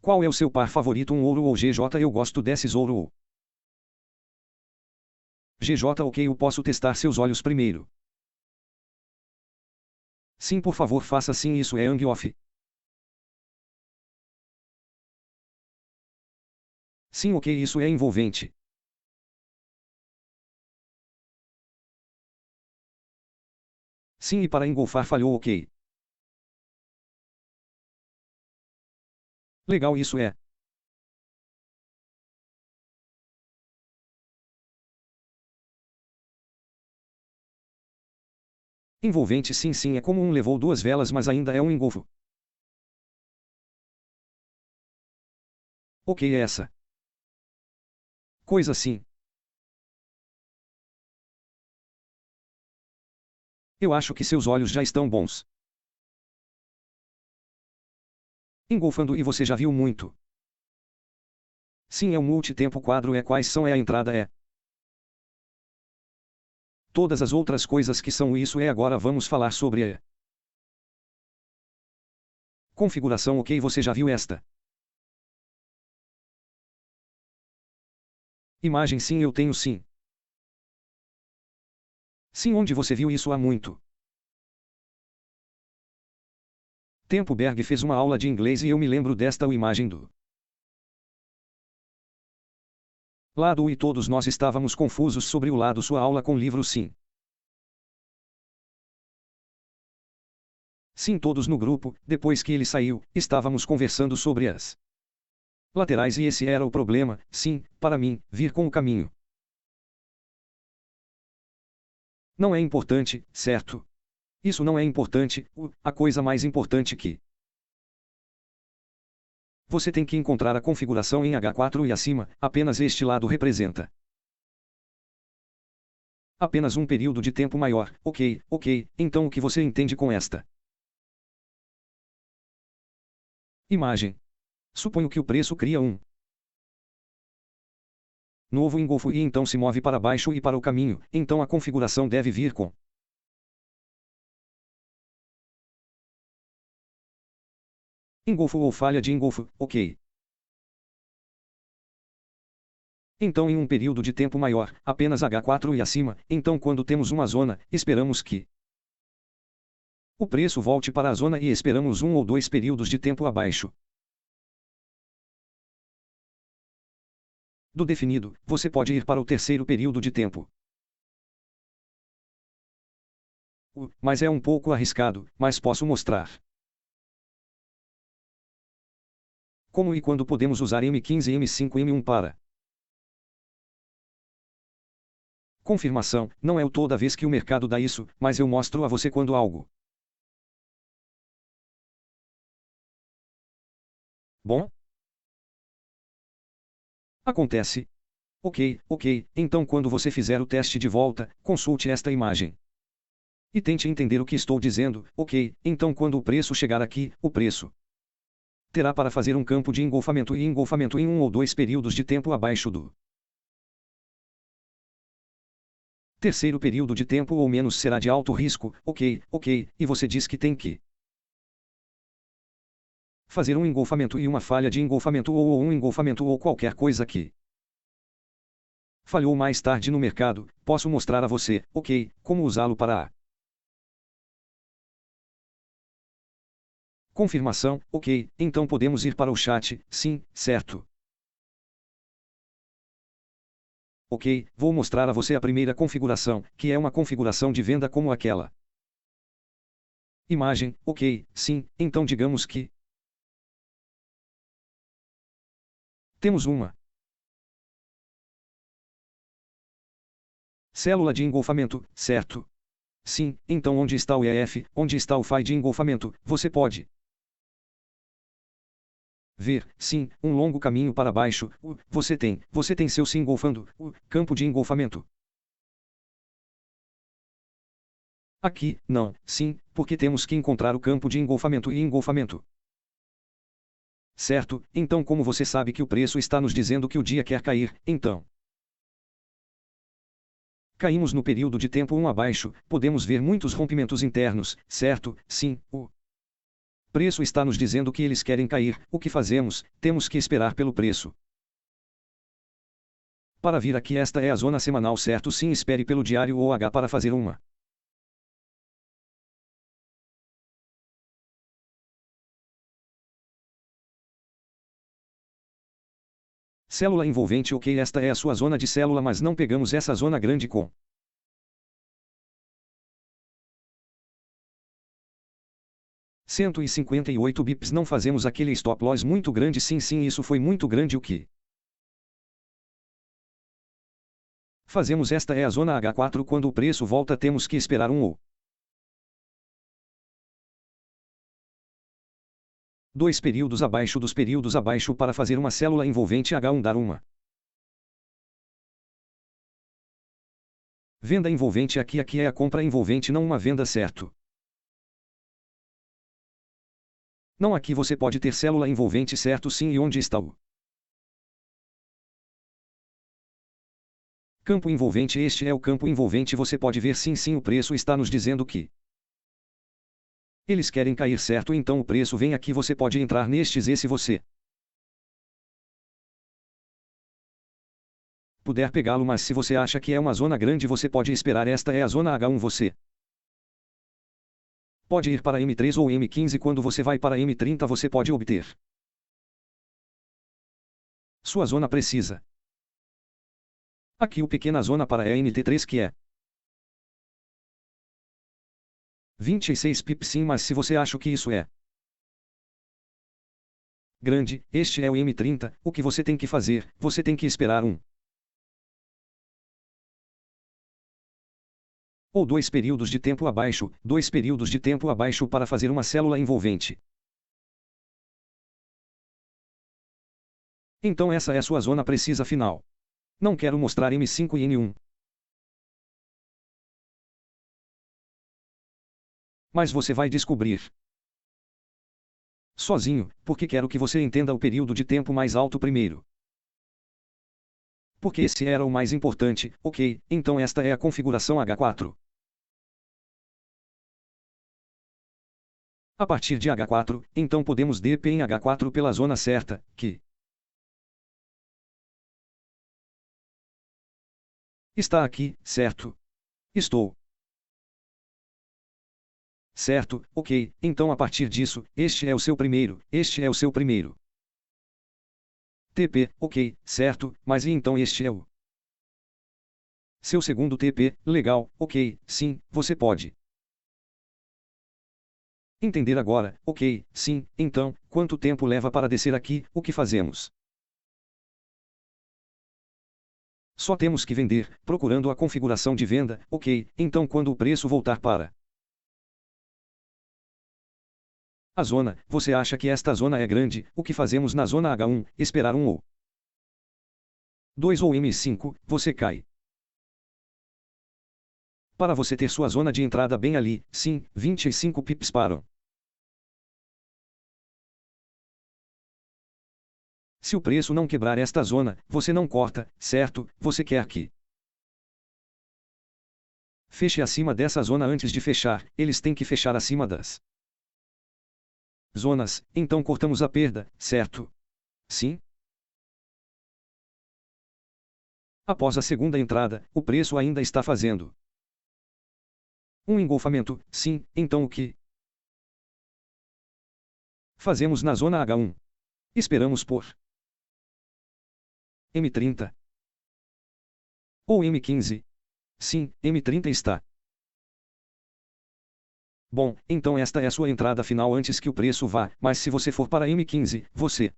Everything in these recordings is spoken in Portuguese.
Qual é o seu par favorito, um ouro ou GJ? Eu gosto desses ouro ou GJ. Ok, eu posso testar seus olhos primeiro. Sim, por favor, faça sim, isso é hang-off. Sim, ok, isso é envolvente. Sim, e para engolfar falhou, ok. Legal, isso é. Envolvente, sim, sim, é como um levou duas velas, mas ainda é um engolfo. Ok, é essa. Coisa assim. Eu acho que seus olhos já estão bons. Engolfando e você já viu muito. Sim, é um multitempo quadro é quais são é a entrada é. Todas as outras coisas que são isso é agora vamos falar sobre a configuração. Ok, você já viu esta. Imagem, sim, eu tenho sim. Sim, onde você viu isso há muito tempo. Berg fez uma aula de inglês e eu me lembro desta imagem do lado e todos nós estávamos confusos sobre o lado sua aula com livro sim. Sim, todos no grupo, depois que ele saiu, estávamos conversando sobre as laterais e esse era o problema, sim, para mim, vir com o caminho. Não é importante, certo? Isso não é importante, a coisa mais importante que você tem que encontrar a configuração em H4 e acima, apenas este lado representa apenas um período de tempo maior. Ok, ok, então o que você entende com esta imagem? Suponho que o preço cria um novo engolfo e então se move para baixo e para o caminho, então a configuração deve vir com engolfo ou falha de engolfo, ok. Então em um período de tempo maior, apenas H4 e acima, então quando temos uma zona, esperamos que o preço volte para a zona e esperamos um ou dois períodos de tempo abaixo do definido, você pode ir para o terceiro período de tempo. Mas é um pouco arriscado, mas posso mostrar como e quando podemos usar M15 e M5 M1 para confirmação. Não é toda vez que o mercado dá isso, mas eu mostro a você quando algo bom acontece. Ok, ok, então quando você fizer o teste de volta, consulte esta imagem. E tente entender o que estou dizendo. Ok, então quando o preço chegar aqui, o preço terá para fazer um campo de engolfamento e engolfamento em um ou dois períodos de tempo abaixo do terceiro período de tempo ou menos será de alto risco. Ok, ok, e você diz que tem que fazer um engolfamento e uma falha de engolfamento ou um engolfamento ou qualquer coisa que falhou mais tarde no mercado. Posso mostrar a você, ok, como usá-lo para a confirmação. Ok, então podemos ir para o chat, sim, certo. Ok, vou mostrar a você a primeira configuração, que é uma configuração de venda como aquela imagem. Ok, sim, então digamos que temos uma célula de engolfamento, certo? Sim, então onde está o EF, onde está o phi de engolfamento, você pode ver, sim, um longo caminho para baixo. Você tem seu se engolfando, o campo de engolfamento. Aqui, não, sim, porque temos que encontrar o campo de engolfamento e engolfamento. Certo, então como você sabe que o preço está nos dizendo que o dia quer cair, então caímos no período de tempo 1 abaixo, podemos ver muitos rompimentos internos, certo? Sim, o Preço está nos dizendo que eles querem cair. O que fazemos? Temos que esperar pelo preço. Para vir aqui, esta é a zona semanal, certo? Sim, espere pelo diário ou H para fazer uma. Célula envolvente, ok, esta é a sua zona de célula, mas não pegamos essa zona grande com 158 bips, não fazemos aquele stop loss muito grande. Sim, isso foi muito grande. O que fazemos? Esta é a zona H4, quando o preço volta temos que esperar um ou dois períodos abaixo dos períodos abaixo para fazer uma célula envolvente H1 dar uma venda envolvente. Aqui é a compra envolvente, não uma venda, certo? Não, aqui você pode ter célula envolvente, certo? Sim, e onde está o campo envolvente? Este é o campo envolvente, você pode ver. Sim, o preço está nos dizendo que eles querem cair, certo? Então o preço vem aqui, você pode entrar nestes e se você puder pegá-lo, mas se você acha que é uma zona grande você pode esperar. Esta é a zona H1, você pode ir para M3 ou M15. Quando você vai para M30 você pode obter sua zona precisa. Aqui o pequena zona para a NT3 que é 26 pips. Sim, mas se você acha que isso é grande, este é o M30, o que você tem que fazer? Você tem que esperar um ou dois períodos de tempo abaixo, para fazer uma célula envolvente. Então essa é a sua zona precisa final. Não quero mostrar M5 e N1. Mas você vai descobrir sozinho, porque quero que você entenda o período de tempo mais alto primeiro. Porque esse era o mais importante, ok? Então esta é a configuração H4. A partir de H4, então podemos DP em H4 pela zona certa, que está aqui, certo? Estou. Certo, ok, então a partir disso, este é o seu primeiro TP, ok, certo, mas e então este é o seu segundo TP, legal, ok, sim, você pode entender agora, ok, sim, então, quanto tempo leva para descer aqui? O que fazemos? Só temos que vender, procurando a configuração de venda, ok, então quando o preço voltar para a zona, você acha que esta zona é grande? O que fazemos na zona H1? Esperar um ou 2 ou M5, você cai. Para você ter sua zona de entrada bem ali, sim, 25 pips param. Se o preço não quebrar esta zona, você não corta, certo? Você quer que feche acima dessa zona antes de fechar, eles têm que fechar acima das zonas, então cortamos a perda, certo? Sim? Após a segunda entrada, o preço ainda está fazendo um engolfamento, sim, então o que fazemos na zona H1? Esperamos por M30 ou M15. Sim, M30 está. Bom, então esta é a sua entrada final antes que o preço vá, mas se você for para M15, você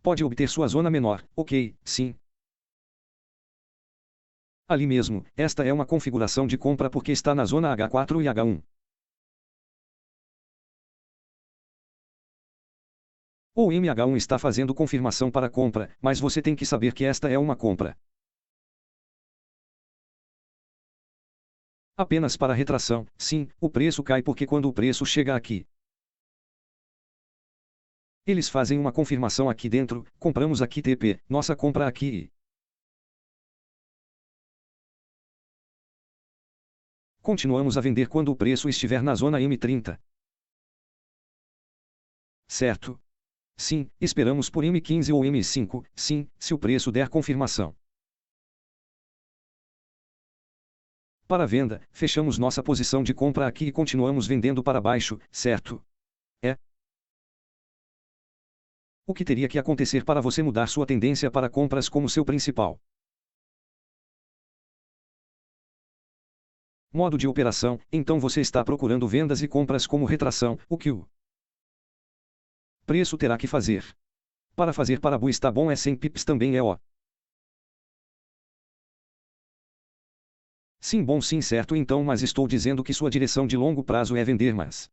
pode obter sua zona menor, ok, sim. Ali mesmo, esta é uma configuração de compra porque está na zona H4 e H1. O MH1 está fazendo confirmação para compra, mas você tem que saber que esta é uma compra apenas para retração. Sim, o preço cai porque quando o preço chega aqui, eles fazem uma confirmação aqui dentro, compramos aqui TP, nossa compra aqui e Continuamos a vender quando o preço estiver na zona M30. Certo? Sim, esperamos por M15 ou M5, sim, se o preço der confirmação. Para venda, fechamos nossa posição de compra aqui e continuamos vendendo para baixo, certo? É. O que teria que acontecer para você mudar sua tendência para compras como seu principal modo de operação? Então você está procurando vendas e compras como retração, o que o preço terá que fazer. Para fazer para Bu está bom é 100 pips também é ó. Sim, bom, sim, certo, então, mas estou dizendo que sua direção de longo prazo é vender mais.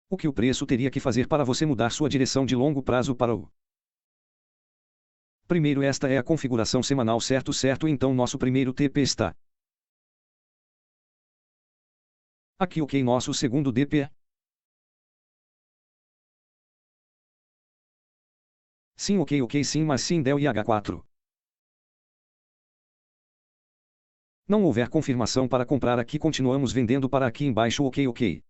O que o preço teria que fazer para você mudar sua direção de longo prazo para o primeiro? Esta é a configuração semanal, certo, certo, então nosso primeiro TP está aqui, ok, nosso segundo DP é sim, ok, ok, sim, mas sim, Del e H4 não houver confirmação para comprar aqui, continuamos vendendo para aqui embaixo, ok, ok.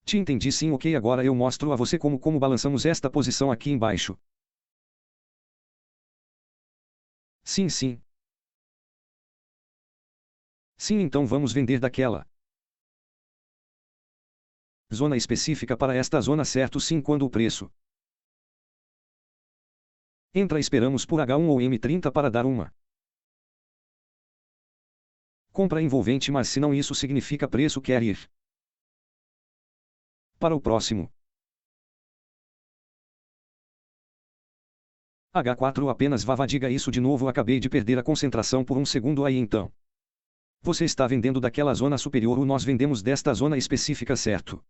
Te entendi, sim, ok, agora eu mostro a você como balançamos esta posição aqui embaixo. Sim, sim. Sim, então vamos vender daquela zona específica para esta zona, certo, sim, quando o preço entra, esperamos por H1 ou M30 para dar uma compra envolvente, mas se não, isso significa preço quer ir para o próximo. H4 apenas vava, diga isso de novo, acabei de perder a concentração por um segundo aí então. Você está vendendo daquela zona superior ou nós vendemos desta zona específica, certo?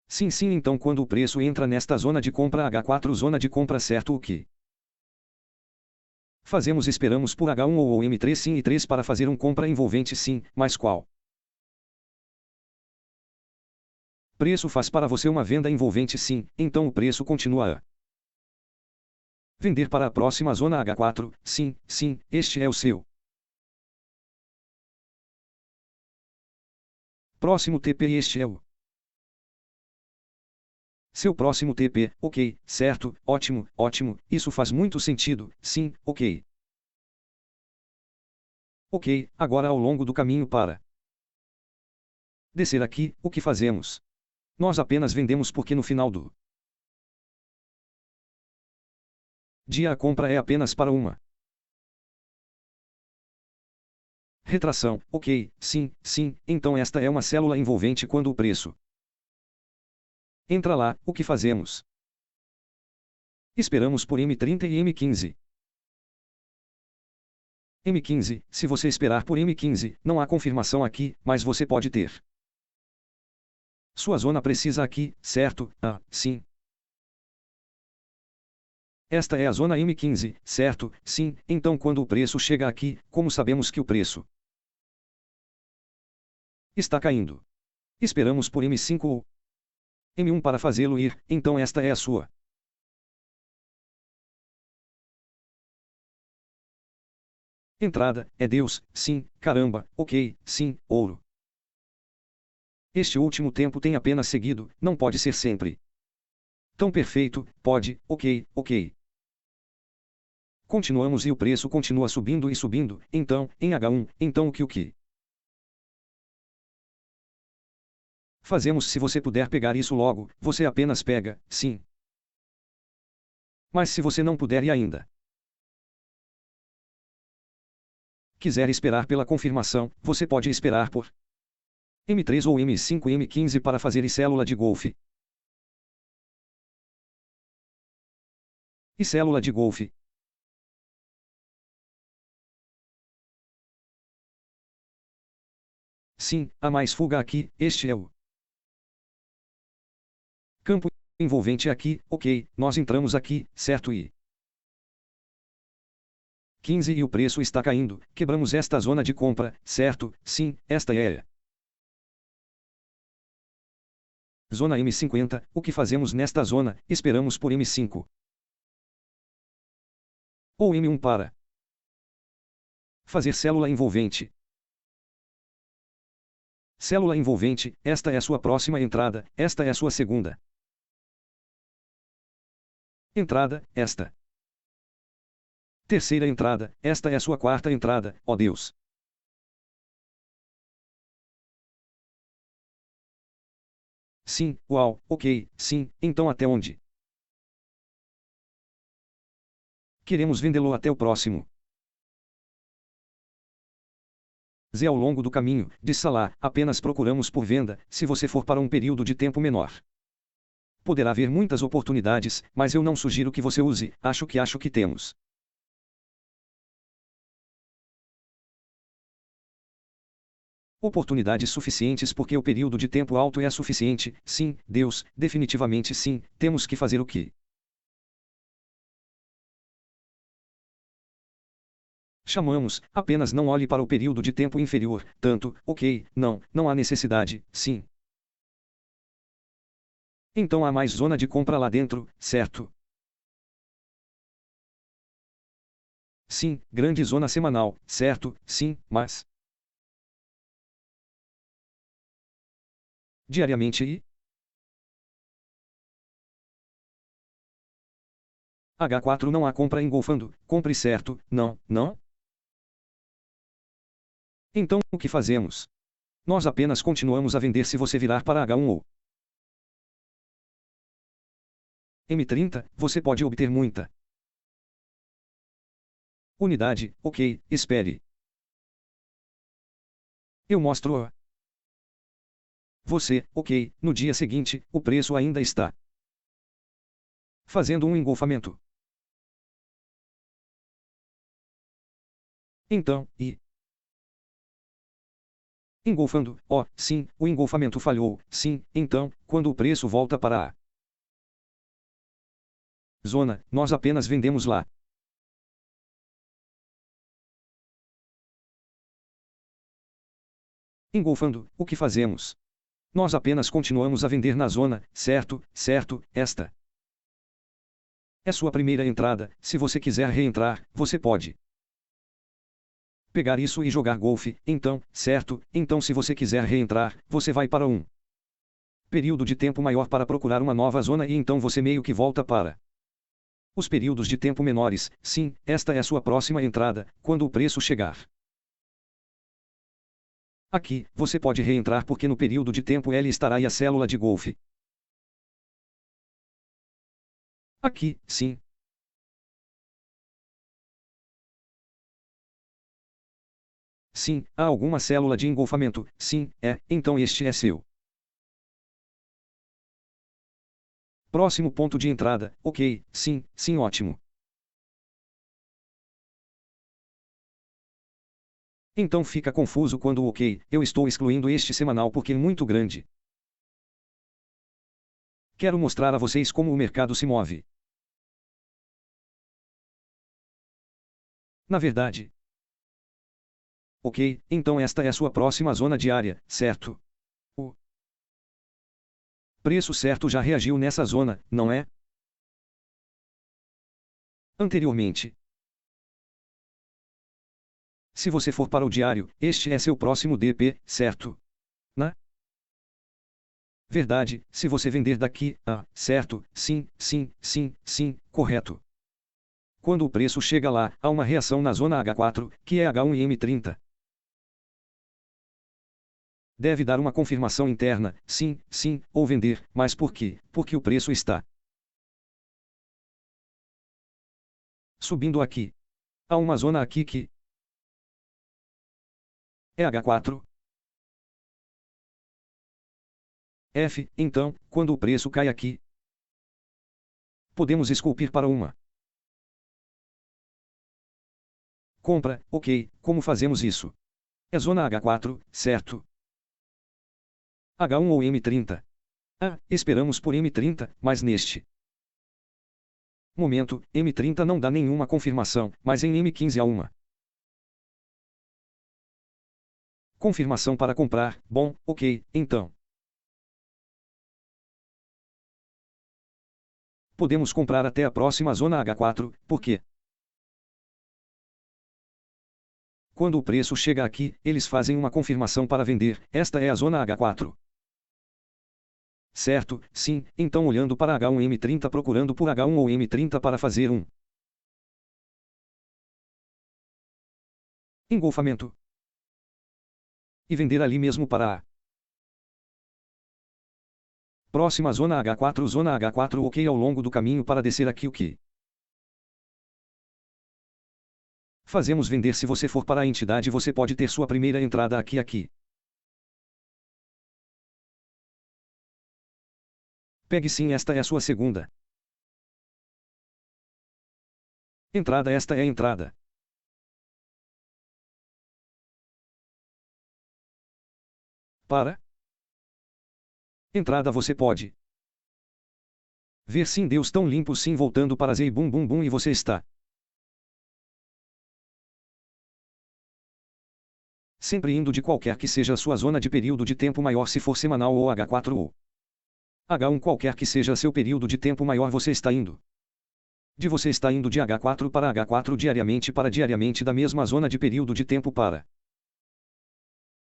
Sim, sim, então quando o preço entra nesta zona de compra H4, zona de compra, certo, o que fazemos? Esperamos por H1 ou M3, sim, e 3 para fazer um compra envolvente, sim, mas qual preço faz para você uma venda envolvente? Sim, então o preço continua a vender para a próxima zona H4, sim, sim, este é o seu próximo TP e este é o seu próximo TP, ok, certo, ótimo, ótimo, isso faz muito sentido, sim, ok. Ok, agora ao longo do caminho para descer aqui, o que fazemos? Nós apenas vendemos porque no final do dia a compra é apenas para uma retração, ok, sim, sim, então esta é uma célula envolvente quando o preço entra lá, o que fazemos? Esperamos por M30 e M15. M15, se você esperar por M15, não há confirmação aqui, mas você pode ter sua zona precisa aqui, certo? Ah, sim. Esta é a zona M15, certo? Sim, então quando o preço chega aqui, como sabemos que o preço está caindo? Esperamos por M5 ou M1 para fazê-lo ir, então esta é a sua entrada, é Deus, sim, caramba, ok, sim, ouro. Este último tempo tem apenas seguido, não pode ser sempre tão perfeito, pode, ok, ok. Continuamos e o preço continua subindo e subindo, então, em H1, então o que fazemos? Se você puder pegar isso logo, você apenas pega, sim. Mas se você não puder e ainda quiser esperar pela confirmação, você pode esperar por M3 ou M5 e M15 para fazer célula de golfe. E célula de golfe. Sim, há mais fuga aqui, este é o campo envolvente aqui, ok, nós entramos aqui, certo, e 15 e o preço está caindo, quebramos esta zona de compra, certo, sim, esta é a zona M50, o que fazemos nesta zona? Esperamos por M5 ou M1 para Fazer célula envolvente. Célula envolvente, esta é sua próxima entrada, esta é sua segunda entrada, esta. Terceira entrada, esta é sua quarta entrada, ó Deus. Sim, uau, ok, sim, então até onde? Queremos vendê-lo até o próximo. Z ao longo do caminho, de Salah, apenas procuramos por venda, se você for para um período de tempo menor. Poderá haver muitas oportunidades, mas eu não sugiro que você use, acho que temos. Oportunidades suficientes porque o período de tempo alto é suficiente, sim, Deus, definitivamente sim, temos que fazer o que? Chamamos, apenas não olhe para o período de tempo inferior, tanto, ok, não há necessidade, sim. Então há mais zona de compra lá dentro, certo? Sim, grande zona semanal, certo, sim, mas diariamente e H4 não há compra engolfando, compre certo, não? Então o que fazemos? Nós apenas continuamos a vender se você virar para H1 ou M30, você pode obter muita unidade, ok, espere. Eu mostro a você, ok, no dia seguinte, o preço ainda está fazendo um engolfamento. Então, engolfando, sim, o engolfamento falhou, sim, então, quando o preço volta para a zona, nós apenas vendemos lá. Engolfando, o que fazemos? Nós apenas continuamos a vender na zona, certo, esta é sua primeira entrada, se você quiser reentrar, você pode pegar isso e jogar golfe, então, certo, então se você quiser reentrar, você vai para um período de tempo maior para procurar uma nova zona e então você meio que volta para os períodos de tempo menores, sim, esta é sua próxima entrada, quando o preço chegar aqui, você pode reentrar porque no período de tempo L estará e a célula de golfe. Aqui, sim. Sim, há alguma célula de engolfamento, sim, então este é seu próximo ponto de entrada, ok, sim, ótimo. Então fica confuso quando ok, eu estou excluindo este semanal porque é muito grande. Quero mostrar a vocês como o mercado se move. Na verdade. Ok, então esta é a sua próxima zona diária, certo? O preço certo já reagiu nessa zona, não é? Anteriormente. Se você for para o diário, este é seu próximo DP, certo? Na verdade, se você vender daqui, certo, sim, correto. Quando o preço chega lá, há uma reação na zona H4, que é H1 e M30. Deve dar uma confirmação interna, sim, ou vender, mas por quê? Porque o preço está subindo aqui. Há uma zona aqui que é H4. F, então, quando o preço cai aqui, podemos esculpir para uma compra, ok, como fazemos isso? É zona H4, certo? H1 ou M30? Esperamos por M30, mas neste momento, M30 não dá nenhuma confirmação, mas em M15 há uma confirmação para comprar. Bom, ok, então podemos comprar até a próxima zona H4, porque Quando o preço chega aqui, eles fazem uma confirmação para vender. Esta é a zona H4. Certo, sim, então olhando para H1M30 procurando por H1 ou M30 para fazer um engolfamento. E vender ali mesmo para a próxima zona H4 ok ao longo do caminho para descer aqui o que fazemos vender se você for para a entidade você pode ter sua primeira entrada aqui. Pegue sim esta é a sua segunda entrada esta é a entrada. Para entrada você pode ver sim Deus tão limpo sim voltando para Zei bum bum bum e você está sempre indo de qualquer que seja a sua zona de período de tempo maior se for semanal ou H4 ou H1 qualquer que seja seu período de tempo maior você está indo. Você está indo de H4 para H4 diariamente para diariamente da mesma zona de período de tempo para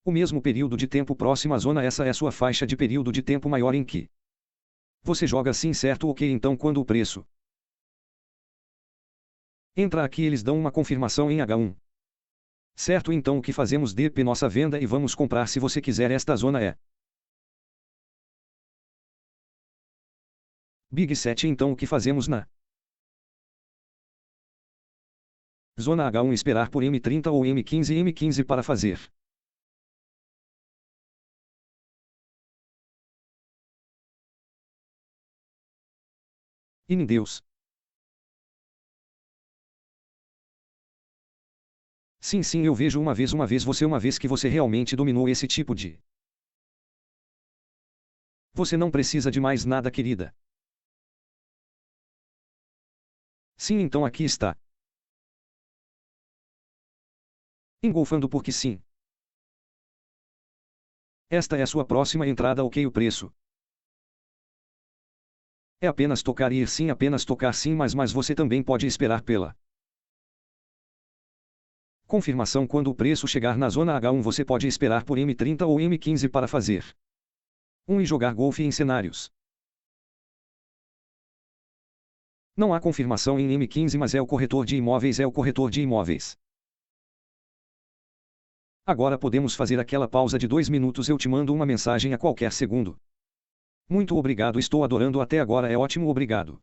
o mesmo período de tempo próxima zona essa é sua faixa de período de tempo maior em que você joga sim certo ok então quando o preço entra aqui eles dão uma confirmação em H1. Certo então o que fazemos DP nossa venda e vamos comprar se você quiser esta zona é Big 7 então o que fazemos na zona H1 esperar por M30 ou M15 para fazer e em Deus. Sim eu vejo uma vez você uma vez que você realmente dominou esse tipo de você não precisa de mais nada querida. Sim então aqui está. Engolfando porque sim. Esta é a sua próxima entrada ok o preço. É apenas tocar e ir sim apenas tocar sim mas você também pode esperar pela confirmação quando o preço chegar na zona H1 você pode esperar por M30 ou M15 para fazer e jogar golfe em cenários. Não há confirmação em M15 mas é o corretor de imóveis. Agora podemos fazer aquela pausa de 2 minutos eu te mando uma mensagem a qualquer segundo. Muito obrigado estou adorando até agora é ótimo obrigado.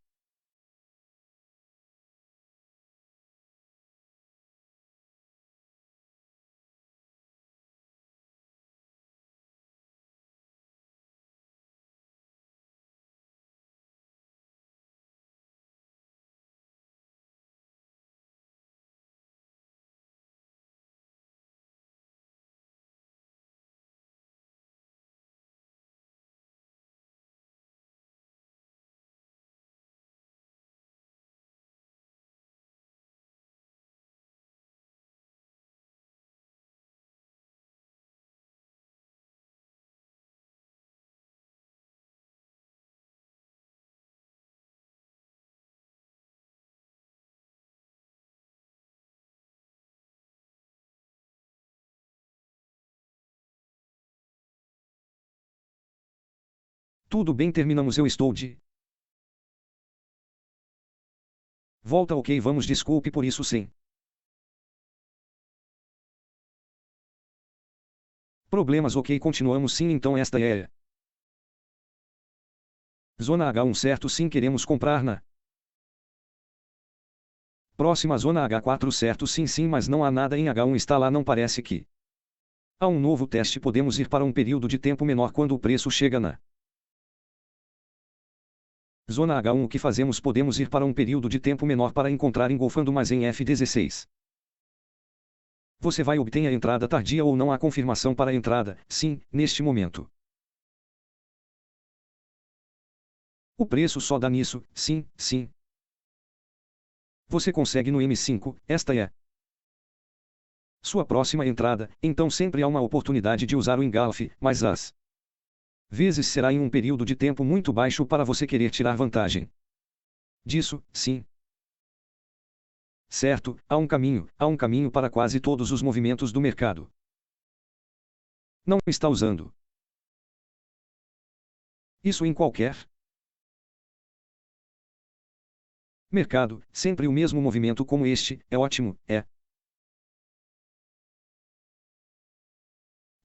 Tudo bem terminamos eu estou de volta ok vamos desculpe por isso sim. Problemas ok continuamos sim então esta é zona H1 certo sim queremos comprar na próxima zona H4 certo sim mas não há nada em H1 está lá não parece que há um novo teste podemos ir para um período de tempo menor quando o preço chega na zona H1 o que fazemos podemos ir para um período de tempo menor para encontrar engolfando mas em F16. Você vai obter a entrada tardia ou não há confirmação para a entrada, sim, neste momento. O preço só dá nisso, sim. Você consegue no M5, esta é sua próxima entrada, então sempre há uma oportunidade de usar o engolfe, mas às vezes será em um período de tempo muito baixo para você querer tirar vantagem disso, sim. Certo, há um caminho para quase todos os movimentos do mercado. Não está usando isso em qualquer mercado, sempre o mesmo movimento como este, é ótimo, é.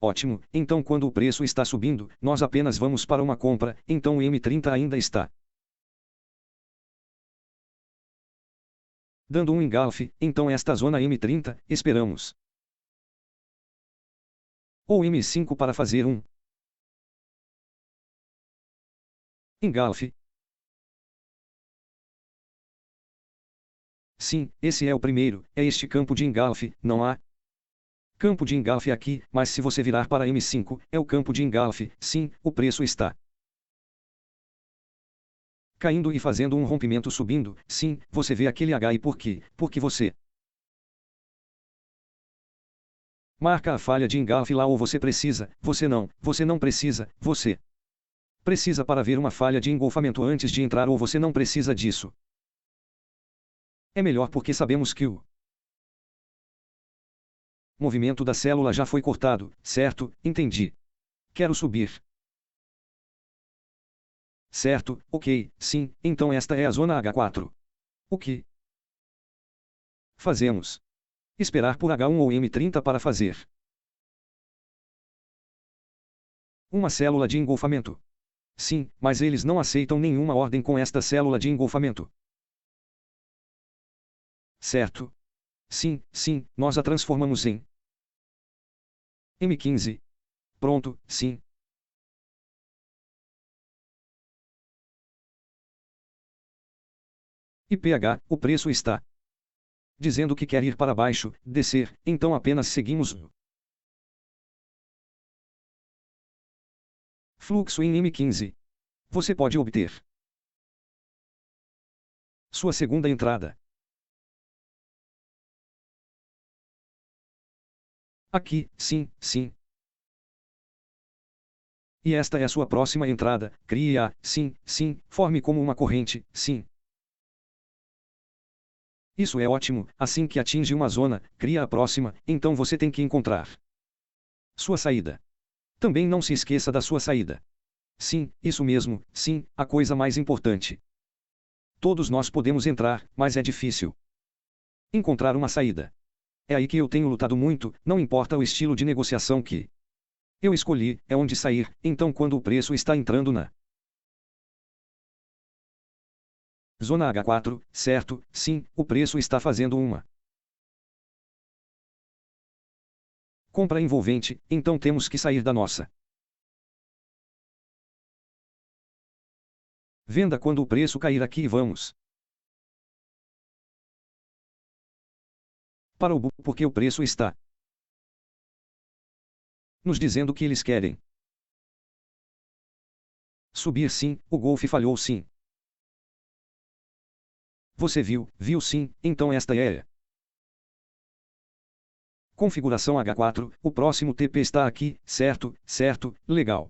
Ótimo, então quando o preço está subindo, nós apenas vamos para uma compra, então o M30 ainda está dando um engolfe, então esta zona M30, esperamos. Ou M5 para fazer um engolfe. Sim, esse é o primeiro, é este campo de engolfe, não há campo de engolfe aqui, mas se você virar para M5, é o campo de engolfe, sim, o preço está caindo e fazendo um rompimento subindo, sim, você vê aquele H e por quê? Porque você marca a falha de engolfe lá ou você não precisa, você precisa para ver uma falha de engolfamento antes de entrar ou você não precisa disso. É melhor porque sabemos que o movimento da célula já foi cortado, certo? Entendi. Quero subir. Certo, ok, sim, então esta é a zona H4. O que fazemos? Esperar por H1 ou M30 para fazer uma célula de engolfamento. Sim, mas eles não aceitam nenhuma ordem com esta célula de engolfamento. Certo? Sim, sim, nós a transformamos em M15. Pronto, sim. E PH, o preço está dizendo que quer ir para baixo, descer, então apenas seguimos o fluxo em M15. Você pode obter sua segunda entrada aqui, sim, sim. E esta é a sua próxima entrada, crie-a, sim, sim, forme como uma corrente, sim. Isso é ótimo, assim que atinge uma zona, cria a próxima, então você tem que encontrar sua saída. Também não se esqueça da sua saída. Sim, isso mesmo, sim, a coisa mais importante. Todos nós podemos entrar, mas é difícil encontrar uma saída. É aí que eu tenho lutado muito, não importa o estilo de negociação que eu escolhi, é onde sair, então quando o preço está entrando na zona H4, certo, sim, o preço está fazendo uma compra envolvente, então temos que sair da nossa venda quando o preço cair aqui e vamos para o BU porque o preço está nos dizendo que eles querem subir sim, o Golf falhou sim. Você viu sim, então esta é a configuração H4, o próximo TP está aqui, certo, certo, legal.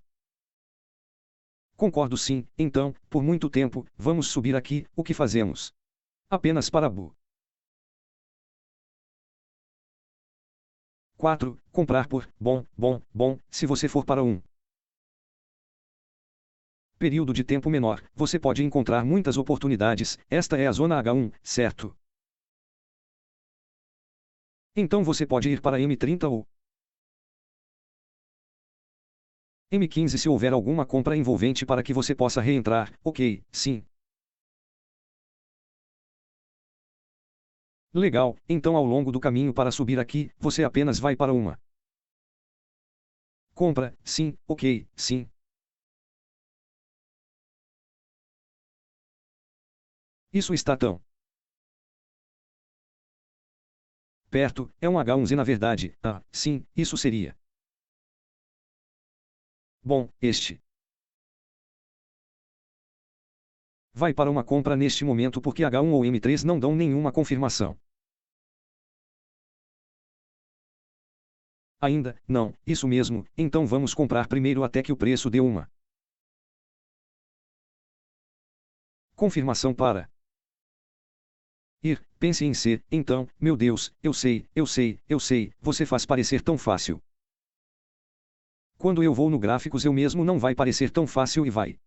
Concordo sim, então, por muito tempo, vamos subir aqui, o que fazemos? Apenas para BU. 4, comprar por, bom, se você for para um período de tempo menor, você pode encontrar muitas oportunidades, esta é a zona H1, certo? Então você pode ir para M30 ou M15 se houver alguma compra envolvente para que você possa reentrar, ok, sim. Legal, então ao longo do caminho para subir aqui, você apenas vai para uma compra, sim, ok, sim. Isso está tão perto, é um H1Z na verdade, sim, isso seria. Bom, este vai para uma compra neste momento porque H1 ou M3 não dão nenhuma confirmação. Ainda, não, isso mesmo, então vamos comprar primeiro até que o preço dê uma confirmação para ir Pense em C, então, meu Deus, eu sei, você faz parecer tão fácil. Quando eu vou no gráficos eu mesmo não vai parecer tão fácil e vai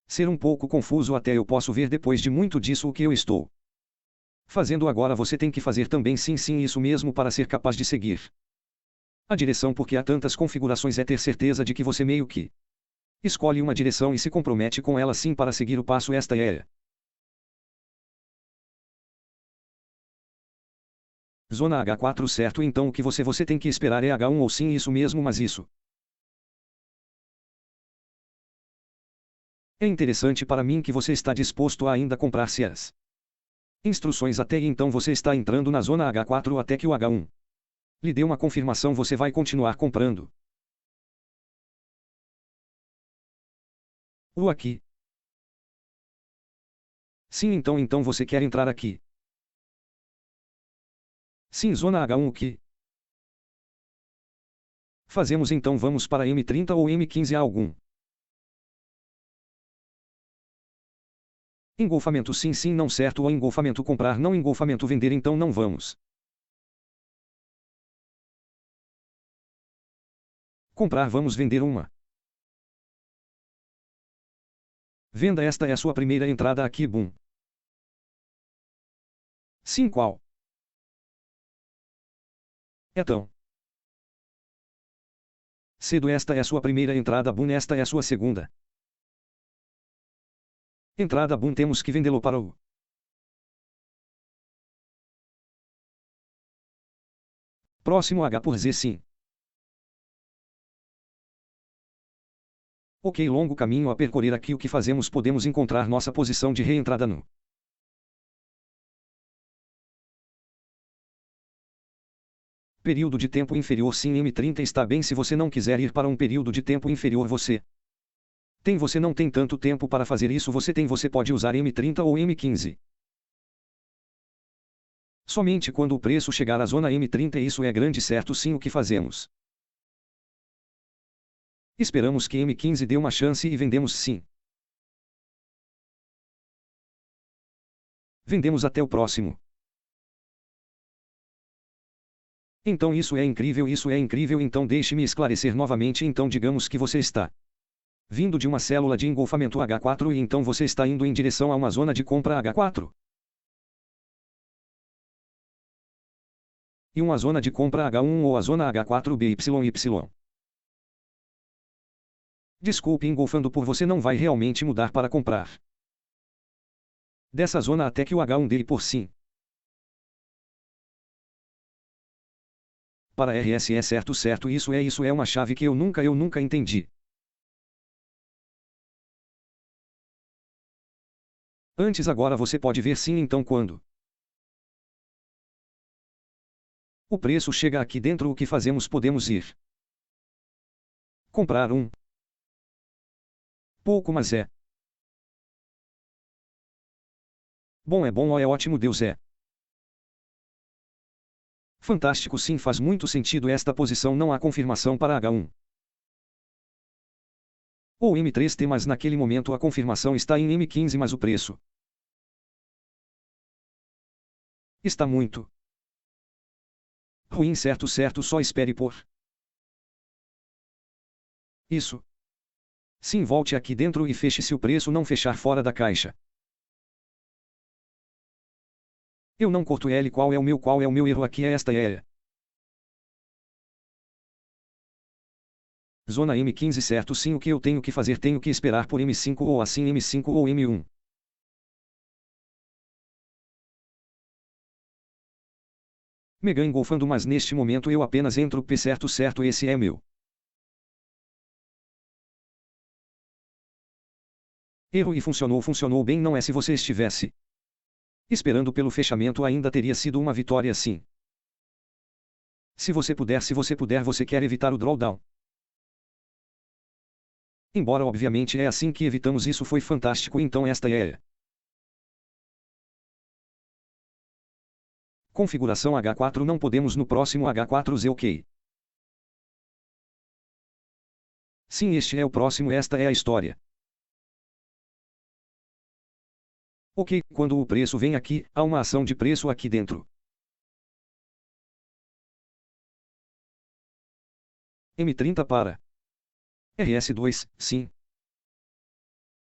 ser um pouco confuso até eu posso ver depois de muito disso o que eu estou fazendo agora você tem que fazer também sim isso mesmo para ser capaz de seguir a direção porque há tantas configurações é ter certeza de que você meio que escolhe uma direção e se compromete com ela sim para seguir o passo esta é. Zona H4 certo então o que você tem que esperar é H1 ou sim isso mesmo mas isso é interessante para mim que você está disposto a ainda comprar-se as instruções até e então você está entrando na zona H4 até que o H1 lhe dê uma confirmação você vai continuar comprando. O aqui. Sim então você quer entrar aqui. Sim zona H1 o que fazemos então vamos para M30 ou M15 a algum engolfamento sim não certo ou engolfamento comprar não engolfamento vender então não vamos comprar vamos vender uma venda esta é a sua primeira entrada aqui boom. Sim qual? Então. Cedo esta é a sua primeira entrada boom esta é a sua segunda. Entrada boom temos que vendê-lo para o próximo H por Z sim. Ok longo caminho a percorrer aqui o que fazemos podemos encontrar nossa posição de reentrada no período de tempo inferior sim M30 está bem se você não quiser ir para um período de tempo inferior você não tem tanto tempo para fazer isso você pode usar M30 ou M15. Somente quando o preço chegar à zona M30 isso é grande certo sim o que fazemos. Esperamos que M15 dê uma chance e vendemos sim. Vendemos até o próximo. Então isso é incrível então deixe-me esclarecer novamente então digamos que você está vindo de uma célula de engolfamento H4 e então você está indo em direção a uma zona de compra H4. E uma zona de compra H1 ou a zona H4BYY. Desculpe engolfando por você não vai realmente mudar para comprar dessa zona até que o H1 dê por sim. Para RSE certo isso é uma chave que eu nunca entendi. Antes agora você pode ver sim então quando o preço chega aqui dentro o que fazemos podemos ir comprar um pouco mas é bom ou é ótimo Deus é fantástico sim faz muito sentido esta posição não há confirmação para H1 ou M3T mas naquele momento a confirmação está em M15 mas o preço está muito ruim certo só espere por isso. Sim volte aqui dentro e feche se o preço não fechar fora da caixa. Eu não curto L qual é o meu erro aqui é esta é. Zona M15 certo sim o que eu tenho que fazer tenho que esperar por M5 ou assim M5 ou M1. Mega engolfando mas neste momento eu apenas entro P certo esse é meu. Erro e funcionou bem não é se você estivesse esperando pelo fechamento ainda teria sido uma vitória sim. Se você puder você quer evitar o drawdown. Embora obviamente é assim que evitamos isso foi fantástico então esta é. Configuração H4 não podemos no próximo H4Z ok. Sim este é o próximo esta é a história. Ok, quando o preço vem aqui, há uma ação de preço aqui dentro. M30 para RS2, sim.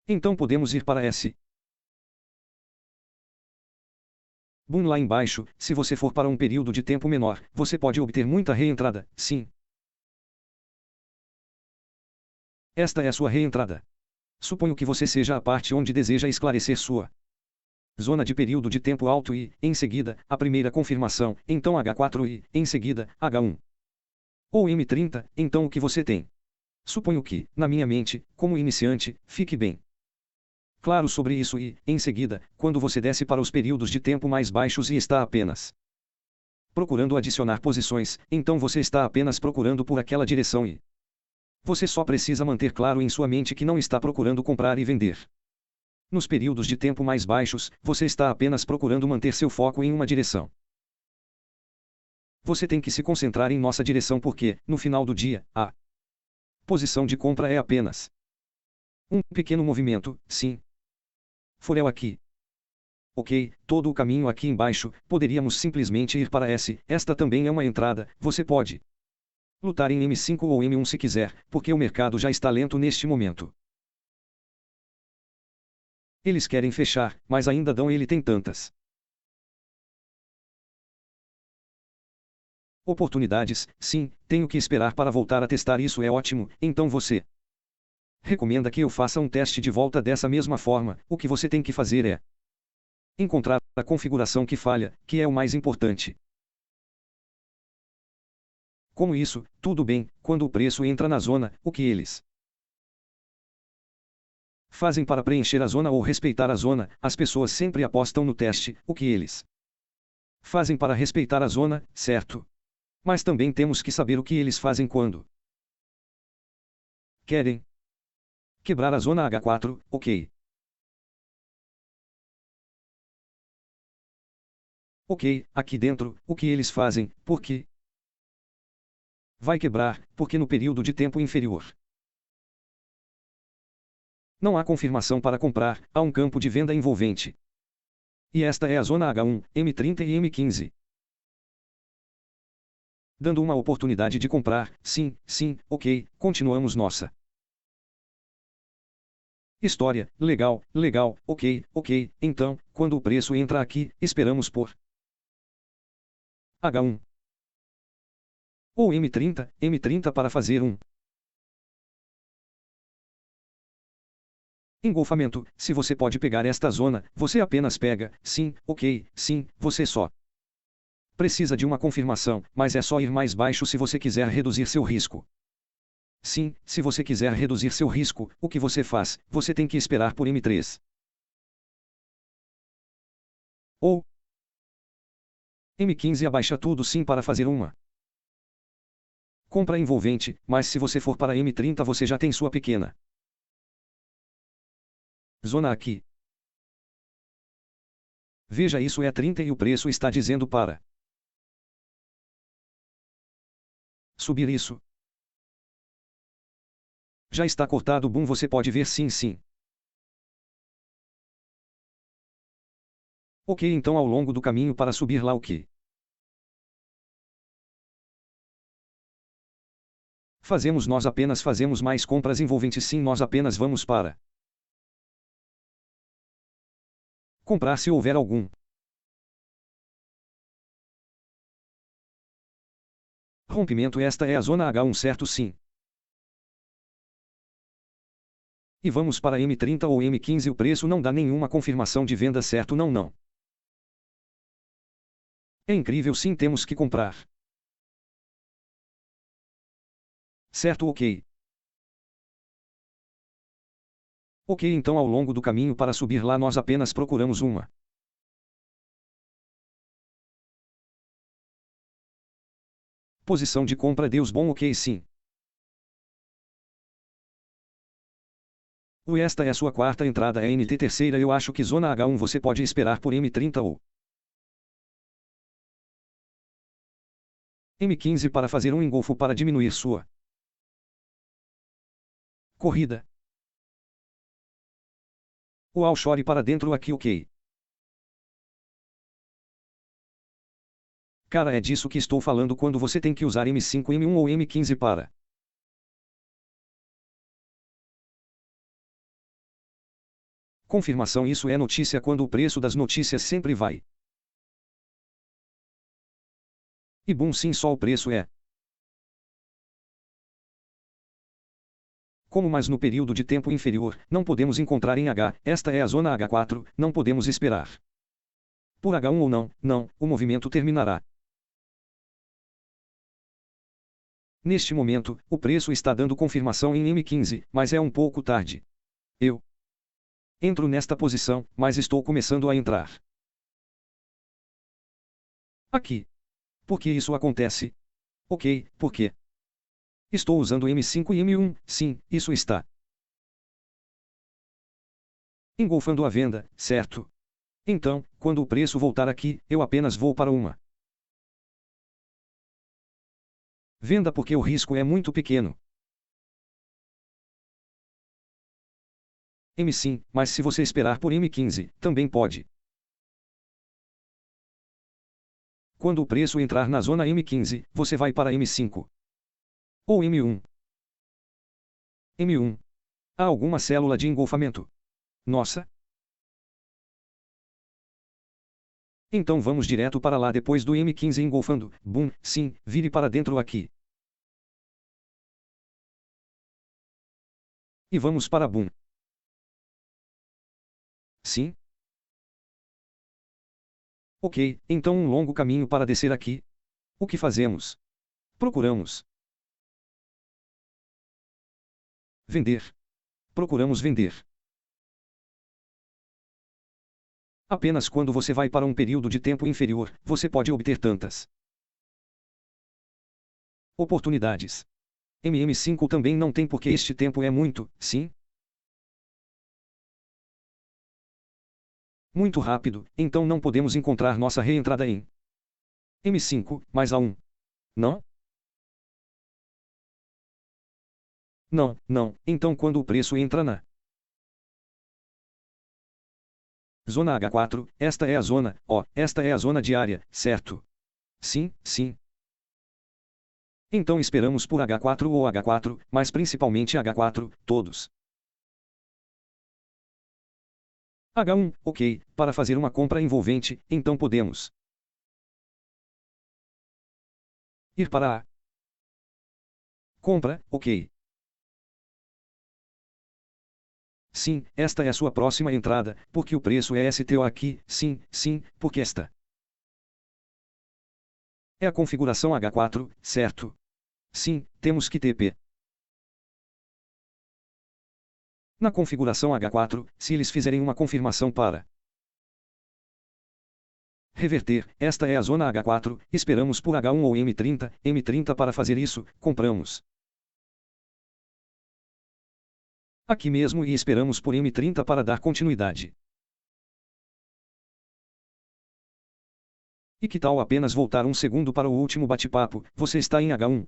Então podemos ir para S. Boom lá embaixo, se você for para um período de tempo menor, você pode obter muita reentrada, sim. Esta é a sua reentrada. Suponho que você seja a parte onde deseja esclarecer sua zona de período de tempo alto e, em seguida, a primeira confirmação, então H4 e, em seguida, H1. Ou M30, então o que você tem? Suponho que, na minha mente, como iniciante, fique bem claro sobre isso e, em seguida, quando você desce para os períodos de tempo mais baixos e está apenas procurando adicionar posições, então você está apenas procurando por aquela direção e você só precisa manter claro em sua mente que não está procurando comprar e vender. Nos períodos de tempo mais baixos, você está apenas procurando manter seu foco em uma direção. Você tem que se concentrar em nossa direção porque, no final do dia, a posição de compra é apenas um pequeno movimento, sim. Forel aqui. Ok, todo o caminho aqui embaixo, poderíamos simplesmente ir para S, esta também é uma entrada, você pode lutar em M5 ou M1 se quiser, porque o mercado já está lento neste momento. Eles querem fechar, mas ainda dão ele tem tantas oportunidades, sim, tenho que esperar para voltar a testar isso é ótimo, então você recomenda que eu faça um teste de volta dessa mesma forma, o que você tem que fazer é encontrar a configuração que falha, que é o mais importante. Como isso, tudo bem, quando o preço entra na zona, o que eles fazem para preencher a zona ou respeitar a zona, as pessoas sempre apostam no teste, o que eles fazem para respeitar a zona, certo? Mas também temos que saber o que eles fazem quando querem quebrar a zona H4, ok. Ok, aqui dentro, o que eles fazem, porque vai quebrar, porque no período de tempo inferior não há confirmação para comprar, há um campo de venda envolvente. E esta é a zona H1, M30 e M15. Dando uma oportunidade de comprar, sim, sim, ok, continuamos nossa história, legal, legal, ok, ok, então, quando o preço entra aqui, esperamos por H1 ou M30 para fazer um engolfamento. Se você pode pegar esta zona, você apenas pega, sim, ok, sim, você só precisa de uma confirmação, mas é só ir mais baixo se você quiser reduzir seu risco. Sim, se você quiser reduzir seu risco, o que você faz? Você tem que esperar por M3. Ou M15 abaixa tudo sim para fazer uma compra envolvente, mas se você for para M30 você já tem sua pequena zona aqui. Veja isso é 30 e o preço está dizendo para subir isso. Já está cortado boom você pode ver sim sim. Ok então ao longo do caminho para subir lá o que fazemos nós apenas fazemos mais compras envolventes sim nós apenas vamos para comprar se houver algum rompimento esta é a zona H1 certo sim. E vamos para M30 ou M15 o preço não dá nenhuma confirmação de venda certo não não. É incrível sim temos que comprar. Certo ok. Ok então ao longo do caminho para subir lá nós apenas procuramos uma posição de compra Deus bom ok sim. O esta é a sua quarta entrada é NT terceira eu acho que zona H1 você pode esperar por M30 ou M15 para fazer um engolfo para diminuir sua corrida. O offshore para dentro aqui, ok. Cara, é disso que estou falando quando você tem que usar M5, M1 ou M15 para. Confirmação. Isso é notícia quando o preço das notícias sempre vai. E boom, sim, só o preço é. Como mas no período de tempo inferior, não podemos encontrar em H, esta é a zona H4, não podemos esperar. Por H1 ou não, o movimento terminará. Neste momento, o preço está dando confirmação em M15, mas é um pouco tarde. Eu entro nesta posição, mas estou começando a entrar. Aqui. Por que isso acontece? Ok, por quê? Estou usando M5 e M1, sim, isso está engolfando a venda, certo? Então, quando o preço voltar aqui, eu apenas vou para uma venda porque o risco é muito pequeno. M sim, mas se você esperar por M15, também pode. Quando o preço entrar na zona M15, você vai para M5. Ou M1. M1. Há alguma célula de engolfamento? Nossa. Então vamos direto para lá depois do M15 engolfando. Boom, sim, vire para dentro aqui. E vamos para boom. Sim? Ok, então um longo caminho para descer aqui. O que fazemos? Procuramos vender. Procuramos vender. Apenas quando você vai para um período de tempo inferior, você pode obter tantas oportunidades. MM5 também não tem porque este tempo é muito, sim? Muito rápido, então não podemos encontrar nossa reentrada em M5, mais a 1. Não? Não, então quando o preço entra na zona H4, esta é a zona, esta é a zona diária, certo? Sim. Então esperamos por H4 ou H4, mas principalmente H4, todos. H1, ok, para fazer uma compra envolvente, então podemos ir para a compra, ok. Sim, esta é a sua próxima entrada, porque o preço é STO aqui, sim, porque esta é a configuração H4, certo? Sim, temos que TP. Na configuração H4, se eles fizerem uma confirmação para reverter, esta é a zona H4, esperamos por H1 ou M30 para fazer isso, compramos aqui mesmo e esperamos por M30 para dar continuidade. E que tal apenas voltar um segundo para o último bate-papo, você está em H1,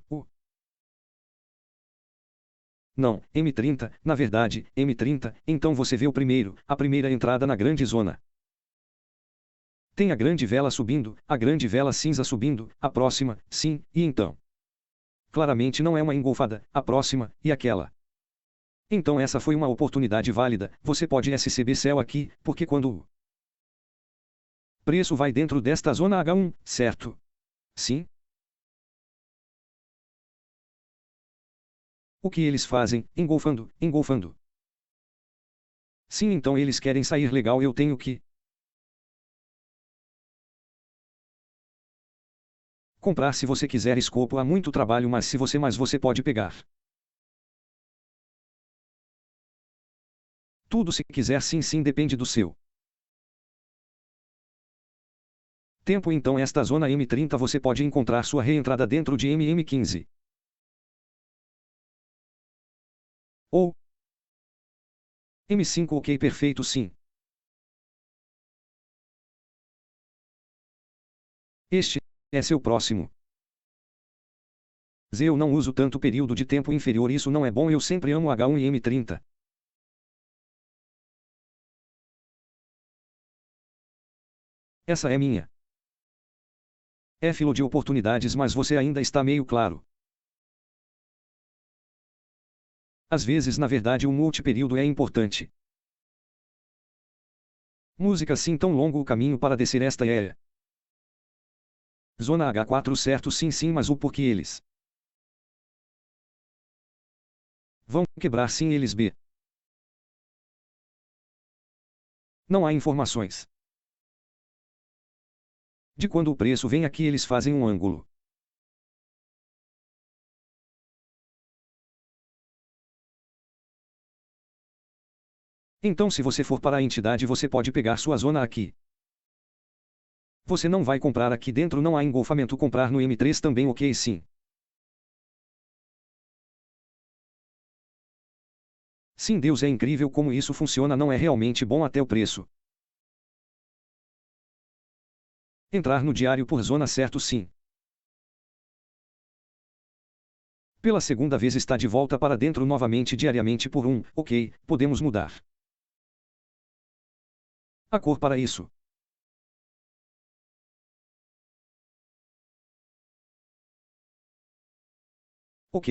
Não, M30, na verdade, M30, então você vê o primeiro, a primeira entrada na grande zona. Tem a grande vela subindo, a grande vela cinza subindo, a próxima, sim, e então? Claramente não é uma engolfada, a próxima, e aquela. Então essa foi uma oportunidade válida, você pode SCB Cell aqui, porque quando o preço vai dentro desta zona H1, certo? Sim? O que eles fazem? Engolfando. Sim, então eles querem sair legal, eu tenho que comprar se você quiser escopo, há muito trabalho, mas você pode pegar. Tudo se quiser, sim, depende do seu tempo. Então esta zona M30 você pode encontrar sua reentrada dentro de MM15. Ou M5, ok, perfeito, sim. Este é seu próximo. Eu não uso tanto período de tempo inferior, isso não é bom, eu sempre amo H1 e M30. Essa é minha. É filo de oportunidades, mas você ainda está meio claro. Às vezes, na verdade, o multiperíodo é importante. Música sim, tão longo o caminho para descer esta é. Zona H4 certo, sim sim, mas o porquê eles vão quebrar, sim eles b. Não há informações de quando o preço vem aqui, eles fazem um ângulo. Então se você for para a entidade você pode pegar sua zona aqui. Você não vai comprar aqui dentro, não há engolfamento, comprar no M3 também, ok sim. Sim, Deus é incrível como isso funciona, não é realmente bom até o preço. Entrar no diário por zona certo sim. Pela segunda vez está de volta para dentro novamente diariamente por um, ok, podemos mudar a cor para isso. Ok.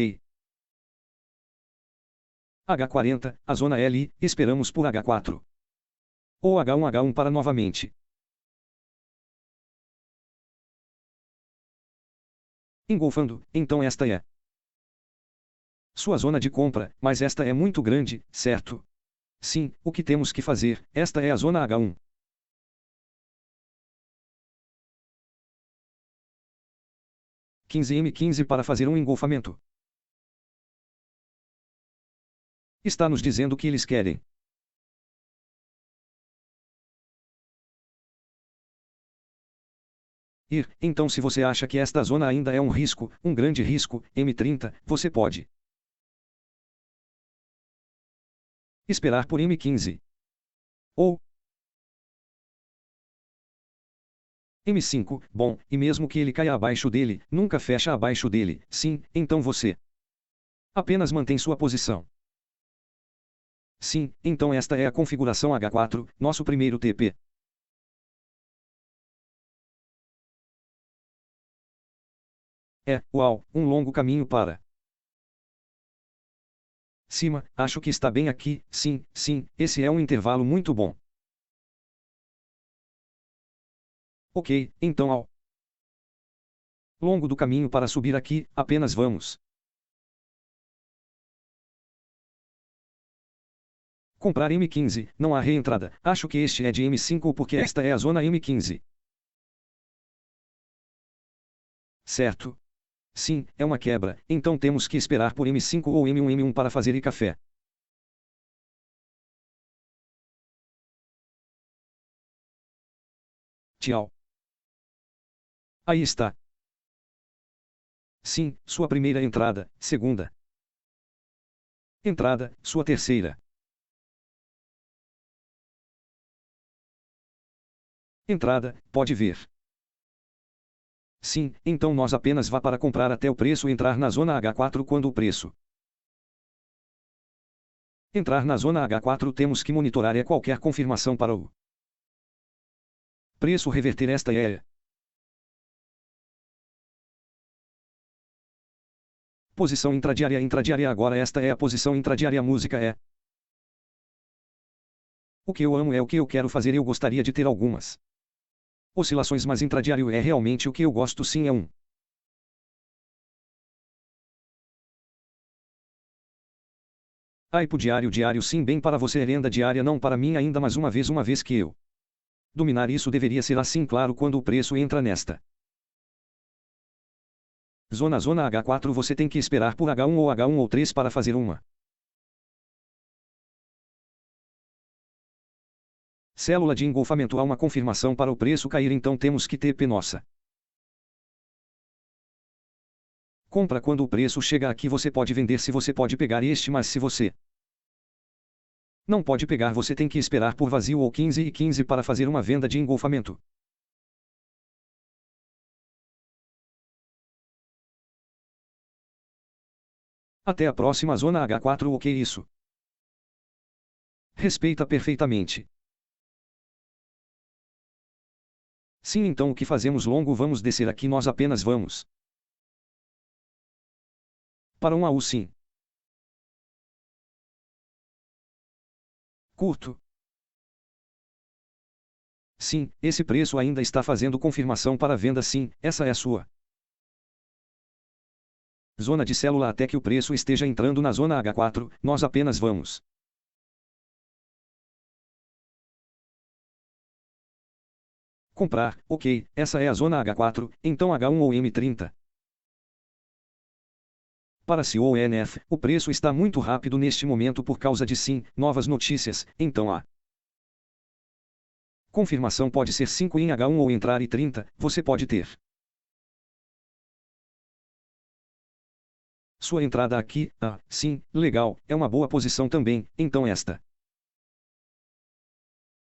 H40, a zona L, esperamos por H4. Ou H1 para novamente. Engolfando, então esta é sua zona de compra, mas esta é muito grande, certo? Sim, o que temos que fazer, esta é a zona H1. 15M15 para fazer um engolfamento. Está nos dizendo o que eles querem. Ir, então se você acha que esta zona ainda é um risco, um grande risco, M30, você pode esperar por M15. Ou M5, bom, e mesmo que ele caia abaixo dele, nunca fecha abaixo dele, sim, então você apenas mantém sua posição. Sim, então esta é a configuração H4, nosso primeiro TP. Uau, um longo caminho para cima, acho que está bem aqui, sim, sim, esse é um intervalo muito bom. Ok, então ao longo do caminho para subir aqui, apenas vamos comprar M15, não há reentrada, acho que este é de M5 porque esta é a zona M15. Certo? Sim, é uma quebra, então temos que esperar por M5 ou M1 para fazer e café. Tchau. Aí está. Sim, sua primeira entrada, segunda entrada, sua terceira entrada, pode ver. Sim, então nós apenas vá para comprar até o preço entrar na zona H4 quando o preço entrar na zona H4 temos que monitorar qualquer confirmação para o preço reverter esta posição intradiária agora esta é a posição intradiária música o que eu amo é o que eu quero fazer eu gostaria de ter algumas oscilações mas intradiário é realmente o que eu gosto sim é um Aipo diário sim bem para você renda diária não para mim ainda mais uma vez que eu dominar isso deveria ser assim claro quando o preço entra nesta zona H4 você tem que esperar por H1 ou 3 para fazer uma célula de engolfamento há uma confirmação para o preço cair então temos que TP nossa compra quando o preço chega aqui você pode vender se você pode pegar este mas se você não pode pegar você tem que esperar por vazio ou 15 para fazer uma venda de engolfamento. Até a próxima zona H4 ok isso. Respeita perfeitamente. Sim, então o que fazemos longo vamos descer aqui, nós apenas vamos para um AU sim. Curto. Sim, esse preço ainda está fazendo confirmação para venda sim, essa é a sua zona de célula até que o preço esteja entrando na zona H4, nós apenas vamos comprar, ok, essa é a zona H4, então H1 ou M30. Para C ou NF, o preço está muito rápido neste momento por causa de sim, novas notícias, então a confirmação pode ser 5 em H1 ou entrar e 30, você pode ter sua entrada aqui, sim, legal, é uma boa posição também, então esta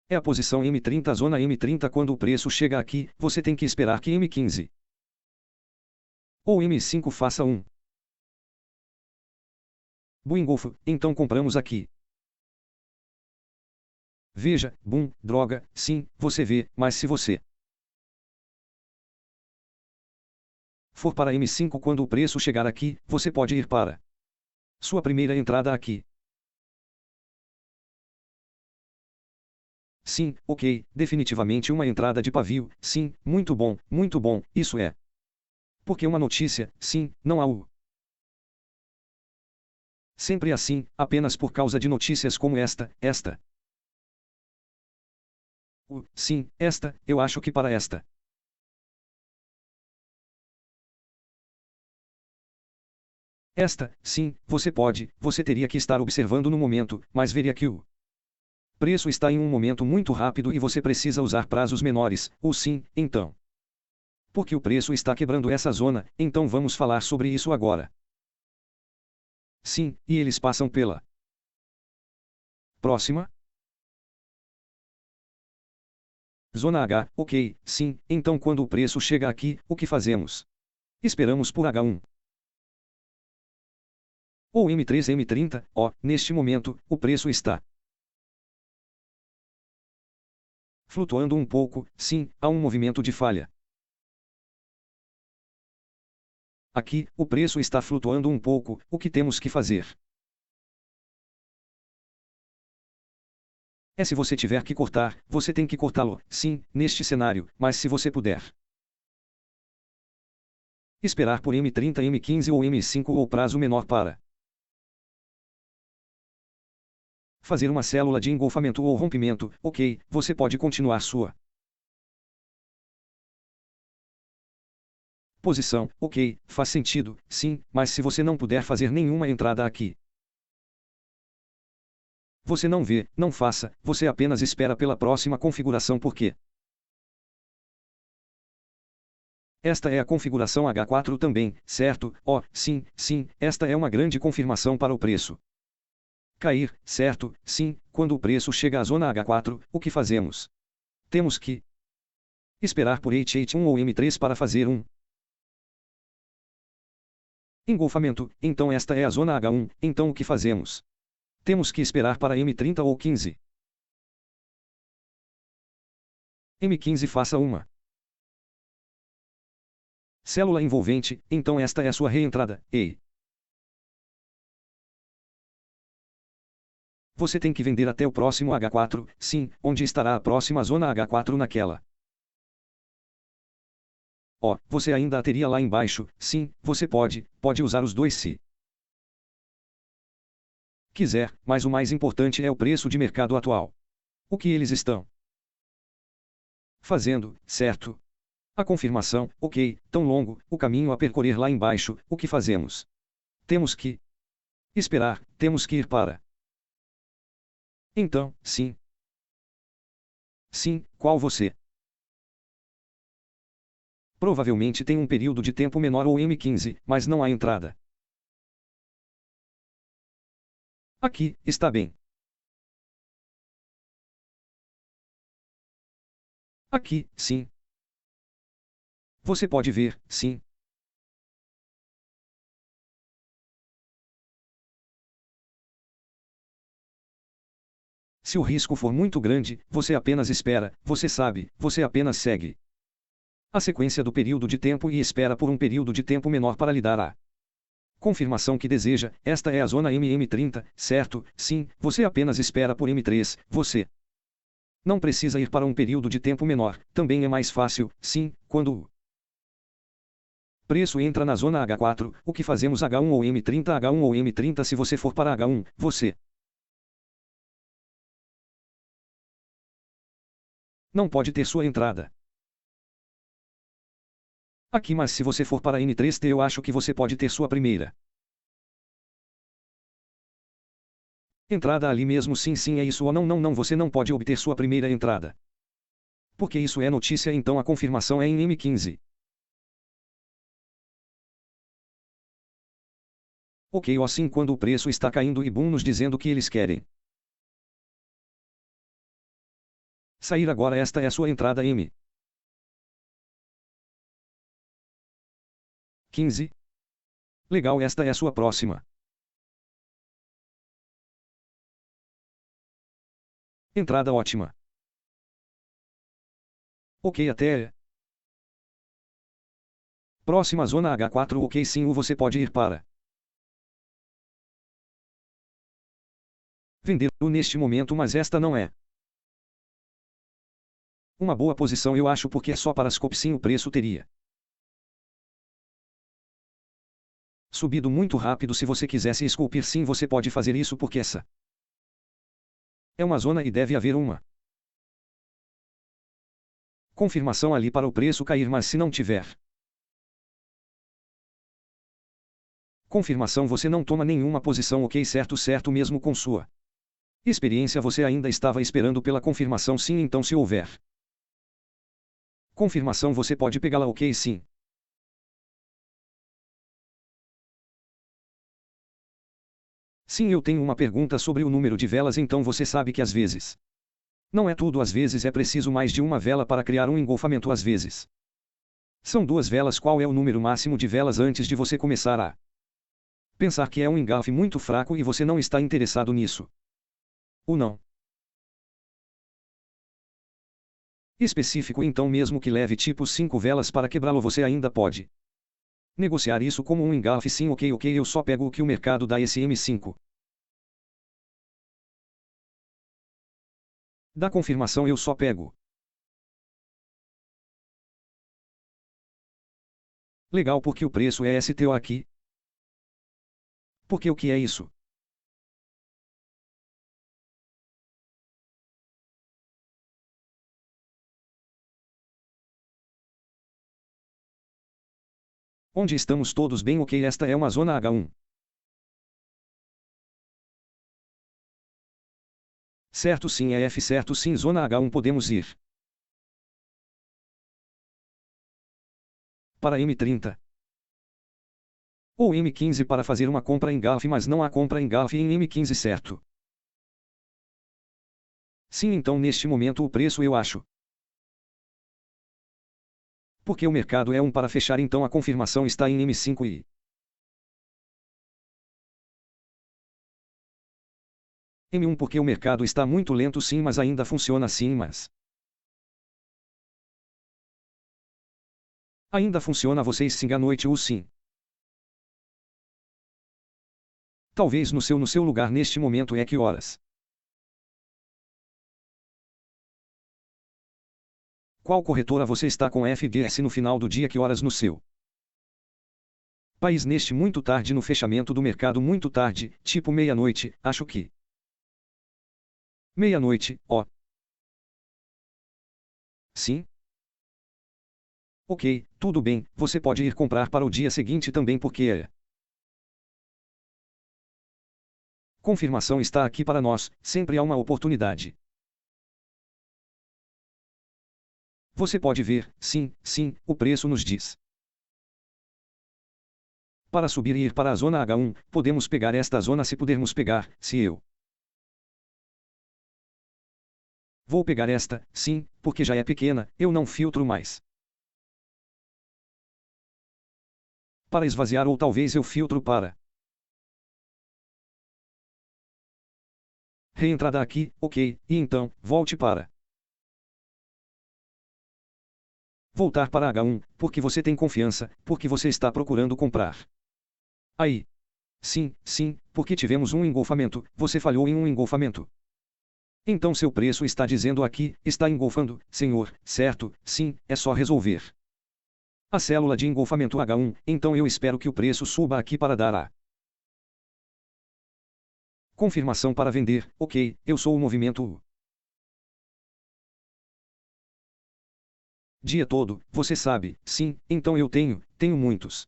é a posição M30, zona M30 quando o preço chega aqui, você tem que esperar que M15 ou M5 faça um engolfo, então compramos aqui. Veja, boom, droga, sim, você vê, mas se você for para M5 quando o preço chegar aqui, você pode ir para sua primeira entrada aqui. Sim, ok, definitivamente uma entrada de pavio, sim, muito bom, isso é. Porque uma notícia, sim, não há o. Sempre assim, apenas por causa de notícias como esta. Sim, esta, eu acho que para esta. Esta, sim, você teria que estar observando no momento, mas veria que o preço está em um momento muito rápido e você precisa usar prazos menores, ou sim, então. Porque o preço está quebrando essa zona, então vamos falar sobre isso agora. Sim, e eles passam pela próxima zona H, ok, sim, então quando o preço chega aqui, o que fazemos? Esperamos por H1. Ou M3 M30, neste momento, o preço está flutuando um pouco, sim, há um movimento de falha. Aqui, o preço está flutuando um pouco, o que temos que fazer? É se você tiver que cortar, você tem que cortá-lo, sim, neste cenário, mas se você puder esperar por M30, M15 ou M5 ou prazo menor para fazer uma célula de engolfamento ou rompimento, ok, você pode continuar sua posição, ok, faz sentido, sim, mas se você não puder fazer nenhuma entrada aqui, você não vê, não faça, você apenas espera pela próxima configuração porque esta é a configuração H4 também, certo? Sim, esta é uma grande confirmação para o preço cair, certo? Sim, quando o preço chega à zona H4, o que fazemos? Temos que esperar por H1 ou M3 para fazer um engolfamento, então esta é a zona H1, então o que fazemos? Temos que esperar para M30 ou 15. M15 faça uma célula envolvente, então esta é a sua reentrada, ei. Você tem que vender até o próximo H4, sim, onde estará a próxima zona H4 naquela. Você ainda a teria lá embaixo, sim, você pode usar os dois se quiser, mas o mais importante é o preço de mercado atual. O que eles estão fazendo, certo? A confirmação, ok, tão longo, o caminho a percorrer lá embaixo, o que fazemos? Temos que esperar, temos que ir para. Então, sim. Sim, qual você? Provavelmente tem um período de tempo menor ou M15, mas não há entrada. Aqui, está bem. Aqui, sim. Você pode ver, sim. Se o risco for muito grande, você apenas espera, você sabe, você apenas segue. a sequência do período de tempo e espera por um período de tempo menor para lhe dar a confirmação que deseja. Esta é a zona MM30, certo? Sim, você apenas espera por M3, você não precisa ir para um período de tempo menor, também é mais fácil, sim, quando o preço entra na zona H4, o que fazemos H1 ou M30 H1 ou M30 se você for para H1, você não pode ter sua entrada aqui, mas se você for para N3T eu acho que você pode ter sua primeira entrada ali mesmo. Sim, sim, é isso ou não, não, não, você não pode obter sua primeira entrada. Porque isso é notícia, então a confirmação é em M15. Ok, ou assim quando o preço está caindo e boom nos dizendo que eles querem sair agora, esta é a sua entrada M15. Legal, esta é a sua próxima entrada, ótima. Ok, até próxima zona H4, ok, sim, o você pode ir para vender o neste momento, mas esta não é uma boa posição, eu acho, porque é só para scope. Sim, o preço teria subido muito rápido. Se você quisesse esculpir, sim, você pode fazer isso porque essa é uma zona e deve haver uma confirmação ali para o preço cair, mas se não tiver confirmação você não toma nenhuma posição, ok, certo, certo, mesmo com sua experiência você ainda estava esperando pela confirmação. Sim, então se houver confirmação você pode pegá-la, ok, sim. Sim, eu tenho uma pergunta sobre o número de velas. Então você sabe que às vezes não é tudo, às vezes é preciso mais de uma vela para criar um engolfamento, às vezes são duas velas. Qual é o número máximo de velas antes de você começar a pensar que é um engolfe muito fraco e você não está interessado nisso? Ou não específico, então mesmo que leve tipo 5 velas para quebrá-lo, você ainda pode negociar isso como um engolfe. Sim, ok, ok, eu só pego o que o mercado dá. Esse M5 da confirmação eu só pego. Legal, porque o preço é STO aqui. Porque o que é isso? Onde estamos todos bem, ok, esta é uma zona H1. Certo, sim, é F, certo, sim, zona H1, podemos ir para M30 ou M15 para fazer uma compra em GAF, mas não há compra em GAF em M15, certo? Sim, então neste momento o preço eu acho. Porque o mercado é um para fechar, então a confirmação está em M5 e M1 porque o mercado está muito lento, sim, mas ainda funciona, sim, mas ainda funciona. Vocês sim à noite ou sim. Talvez no seu lugar neste momento é que horas? Qual corretora você está com FGS no final do dia? Que horas no seu país neste muito tarde, no fechamento do mercado, muito tarde, tipo meia-noite, acho que meia-noite, ó. Sim? Ok, tudo bem, você pode ir comprar para o dia seguinte também porque é. Confirmação está aqui para nós, sempre há uma oportunidade. Você pode ver, sim, sim, o preço nos diz. Para subir e ir para a zona H1, podemos pegar esta zona se pudermos pegar, se eu vou pegar esta, sim, porque já é pequena, eu não filtro mais. Para esvaziar ou talvez eu filtro para reentrada aqui, ok, e então, volte para Voltar para H1, porque você tem confiança, porque você está procurando comprar. Aí. Sim, sim, porque tivemos um engolfamento, você falhou em um engolfamento. Então seu preço está dizendo aqui, está engolfando, senhor, certo, sim, é só resolver. A célula de engolfamento H1, então eu espero que o preço suba aqui para dar a confirmação para vender, ok, eu sou o movimento U. Dia todo, você sabe, sim, então eu tenho muitos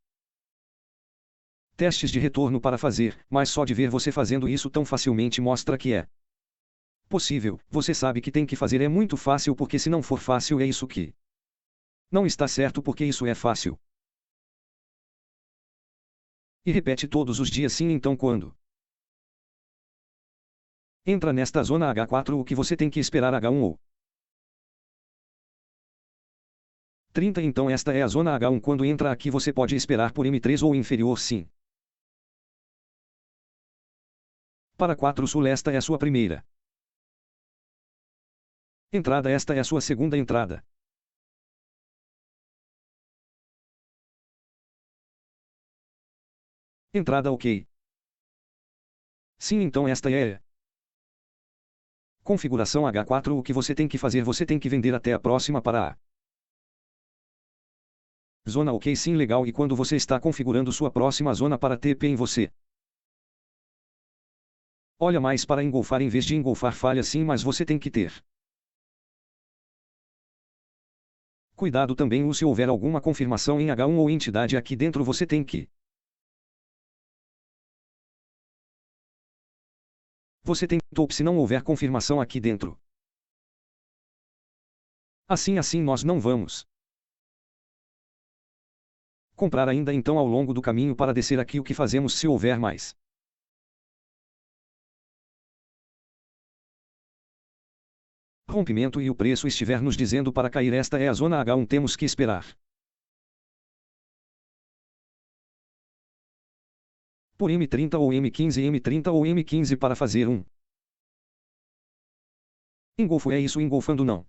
testes de retorno para fazer, mas só de ver você fazendo isso tão facilmente mostra que é possível, você sabe que tem que fazer é muito fácil porque se não for fácil é isso que não está certo porque isso é fácil. E repete todos os dias sim então quando entra nesta zona H4 o que você tem que esperar H1 ou 30 então esta é a zona H1 quando entra aqui você pode esperar por M3 ou inferior sim. Para 4 sul esta é a sua primeira entrada esta é a sua segunda entrada. Entrada ok. Sim então esta é configuração H4 o que você tem que fazer você tem que vender até a próxima para a zona ok sim legal e quando você está configurando sua próxima zona para TP em você olha mais para engolfar em vez de engolfar falha sim mas você tem que ter cuidado também se houver alguma confirmação em H1 ou entidade aqui dentro você tem que você tem top se não houver confirmação aqui dentro. Assim nós não vamos comprar ainda então ao longo do caminho para descer aqui o que fazemos se houver mais rompimento e o preço estiver nos dizendo para cair esta é a zona H1 temos que esperar por M30 ou M15 M30 ou M15 para fazer um engolfo é isso engolfando não.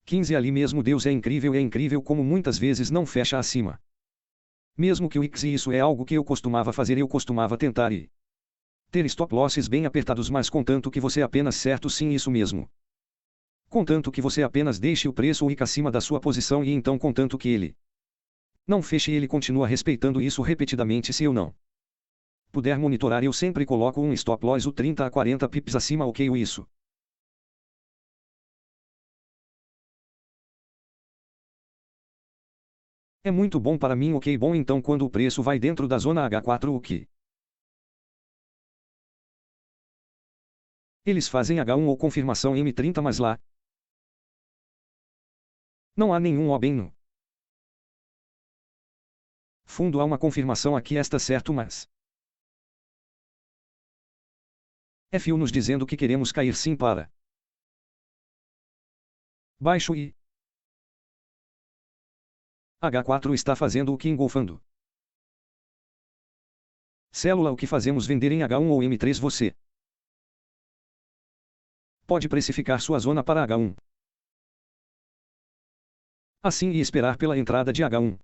Quinze ali mesmo Deus é incrível como muitas vezes não fecha acima. Mesmo que o X e isso é algo que eu costumava fazer eu costumava tentar e ter stop losses bem apertados mas contanto que você apenas certo sim isso mesmo. Contanto que você apenas deixe o preço ou acima da sua posição e então contanto que ele não feche ele continua respeitando isso repetidamente se eu não puder monitorar eu sempre coloco um stop loss o 30 a 40 pips acima ok o isso. É muito bom para mim ok bom então quando o preço vai dentro da zona H4 o que eles fazem H1 ou confirmação M30 mas lá não há nenhum O bem no fundo há uma confirmação aqui está certo mas é fio nos dizendo que queremos cair sim para baixo e H4 está fazendo o que engolfando. Célula o que fazemos vender em H1 ou M3 você pode precificar sua zona para H1. Assim e esperar pela entrada de H1.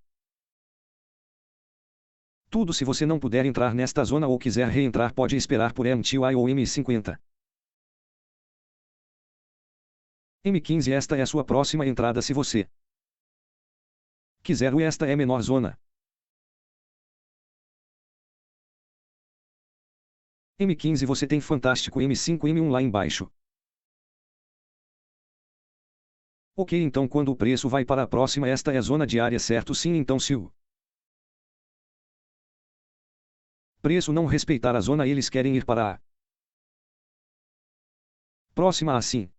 Tudo se você não puder entrar nesta zona ou quiser reentrar pode esperar por MTY ou M50. M15 esta é a sua próxima entrada se você quiser o esta é menor zona. M15 você tem fantástico M5 M1 lá embaixo. Ok então quando o preço vai para a próxima esta é a zona diária certo sim então se o preço não respeitar a zona eles querem ir para a próxima assim.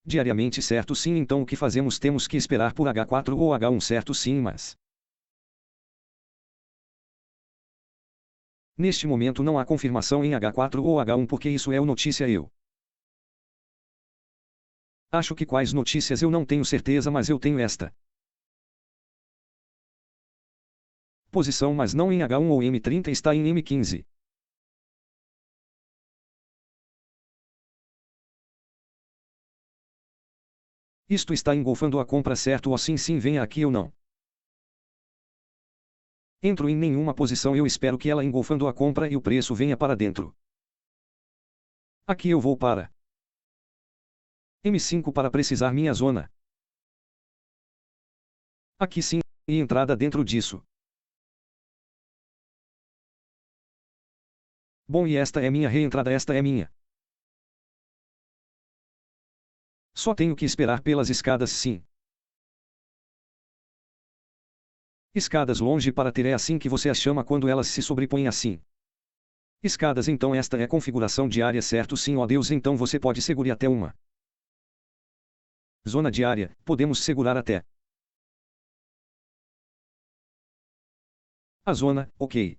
Diariamente certo sim então o que fazemos temos que esperar por H4 ou H1 certo sim mas neste momento não há confirmação em H4 ou H1 porque isso é o notícia eu acho que quais notícias eu não tenho certeza mas eu tenho esta posição mas não em H1 ou M30 está em M15. Isto está engolfando a compra, certo? Ou sim, sim, venha aqui ou não. Entro em nenhuma posição, eu espero que ela engolfando a compra e o preço venha para dentro. Aqui eu vou para M5 para precisar minha zona. Aqui sim, e entrada dentro disso. Bom, e esta é minha reentrada, esta é minha. Só tenho que esperar pelas escadas, sim. Escadas longe para ter, é assim que você as chama quando elas se sobrepõem assim. Escadas, então esta é configuração diária, certo? Sim, ó Deus, então você pode segurar até uma. Zona diária, podemos segurar até a zona, ok.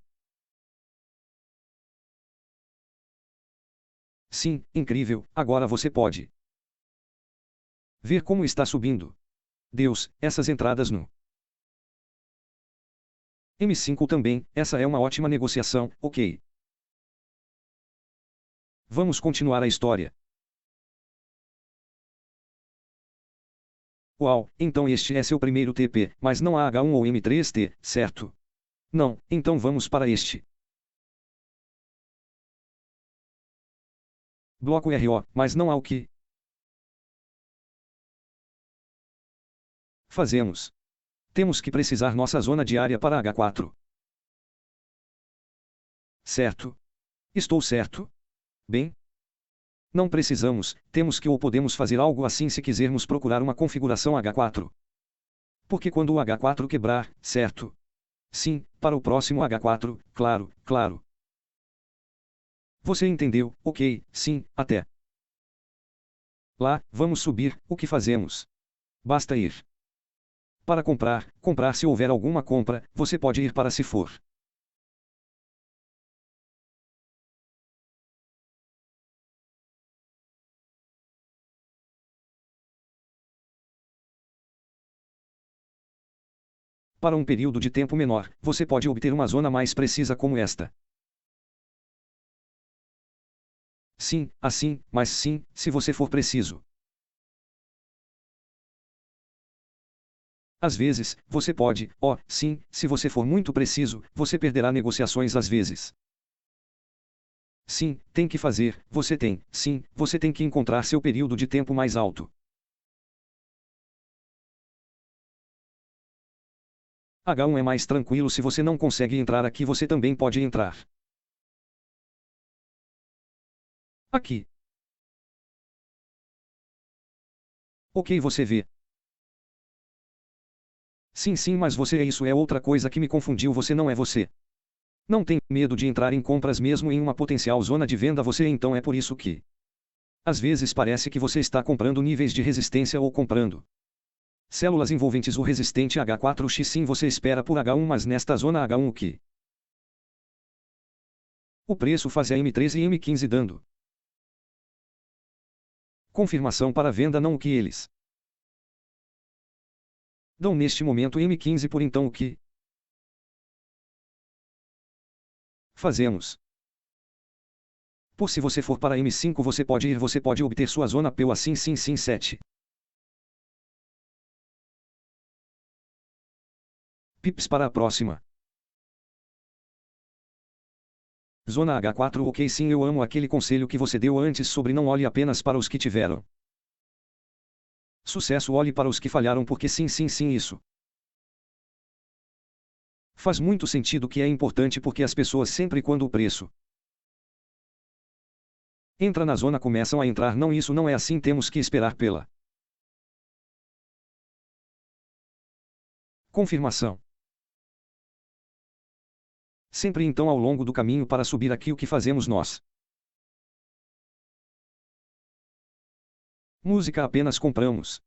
Sim, incrível, agora você pode ver como está subindo. Deus, essas entradas no M5 também, essa é uma ótima negociação, ok. Vamos continuar a história. Uau, então este é seu primeiro TP, mas não há H1 ou M3T, certo? Não, então vamos para este. Bloco RO, mas não há o que fazemos. Temos que precisar nossa zona diária para H4. Certo? Estou certo? Bem? Não precisamos, temos que ou podemos fazer algo assim se quisermos procurar uma configuração H4. Porque quando o H4 quebrar, certo? Sim, para o próximo H4, claro, claro. Você entendeu, ok, sim, até. Lá, vamos subir, o que fazemos? Basta ir. Para comprar, comprar se houver alguma compra, você pode ir para se for. Para um período de tempo menor, você pode obter uma zona mais precisa como esta. Sim, assim, mas sim, se você for preciso. Às vezes, você pode, sim, se você for muito preciso, você perderá negociações às vezes. Sim, tem que fazer, sim, você tem que encontrar seu período de tempo mais alto. H1 é mais tranquilo, se você não consegue entrar aqui você também pode entrar aqui. Ok, você vê. Sim, sim, mas você é isso, é outra coisa que me confundiu, você não é você. Não tem medo de entrar em compras mesmo em uma potencial zona de venda, você então é por isso que às vezes parece que você está comprando níveis de resistência ou comprando células envolventes. O resistente H4X sim, você espera por H1, mas nesta zona H1 o que o preço faz é M13 e M15 dando confirmação para venda, não o que eles dão neste momento M15. Por então o que fazemos? Por se você for para M5 você pode ir, você pode obter sua zona PO assim, sim, sim, 7 pips para a próxima. Zona H4, ok, sim, eu amo aquele conselho que você deu antes sobre não olhe apenas para os que tiveram sucesso, olhe para os que falharam, porque sim, sim, sim, isso faz muito sentido, que é importante porque as pessoas sempre quando o preço entra na zona começam a entrar, não, isso não é assim, temos que esperar pela confirmação. Sempre então ao longo do caminho para subir aqui o que fazemos nós? Música apenas compramos.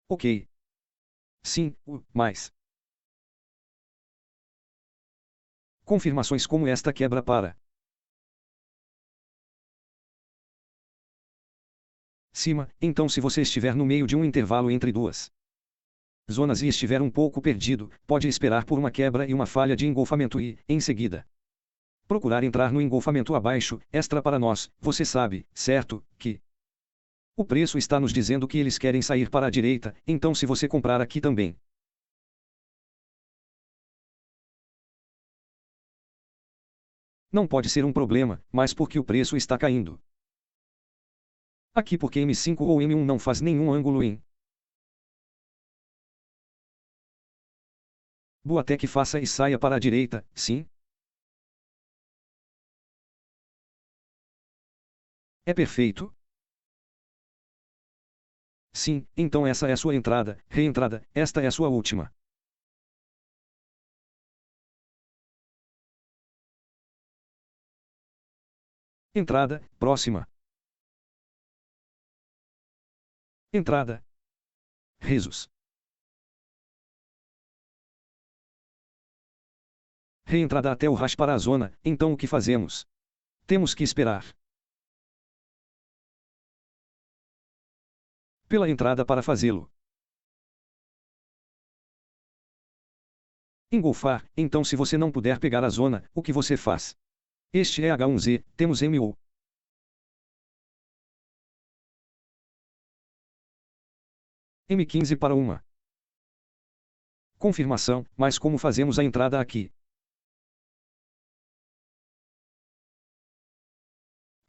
Ok. Sim, mais confirmações como esta quebra para cima, então se você estiver no meio de um intervalo entre duas zonas e estiver um pouco perdido, pode esperar por uma quebra e uma falha de engolfamento e, em seguida, procurar entrar no engolfamento abaixo, extra para nós, você sabe, certo, que o preço está nos dizendo que eles querem sair para a direita, então se você comprar aqui também. Não pode ser um problema, mas porque o preço está caindo. Aqui porque M5 ou M1 não faz nenhum ângulo em. Boa até que faça e saia para a direita, sim? É perfeito? Sim, então essa é sua entrada, reentrada, esta é a sua última. Entrada, próxima. Entrada. Risos. Reentrada até o hash para a zona, então o que fazemos? Temos que esperar pela entrada para fazê-lo. Engolfar, então se você não puder pegar a zona, o que você faz? Este é H1Z, temos MO. M15 para uma confirmação, mas como fazemos a entrada aqui?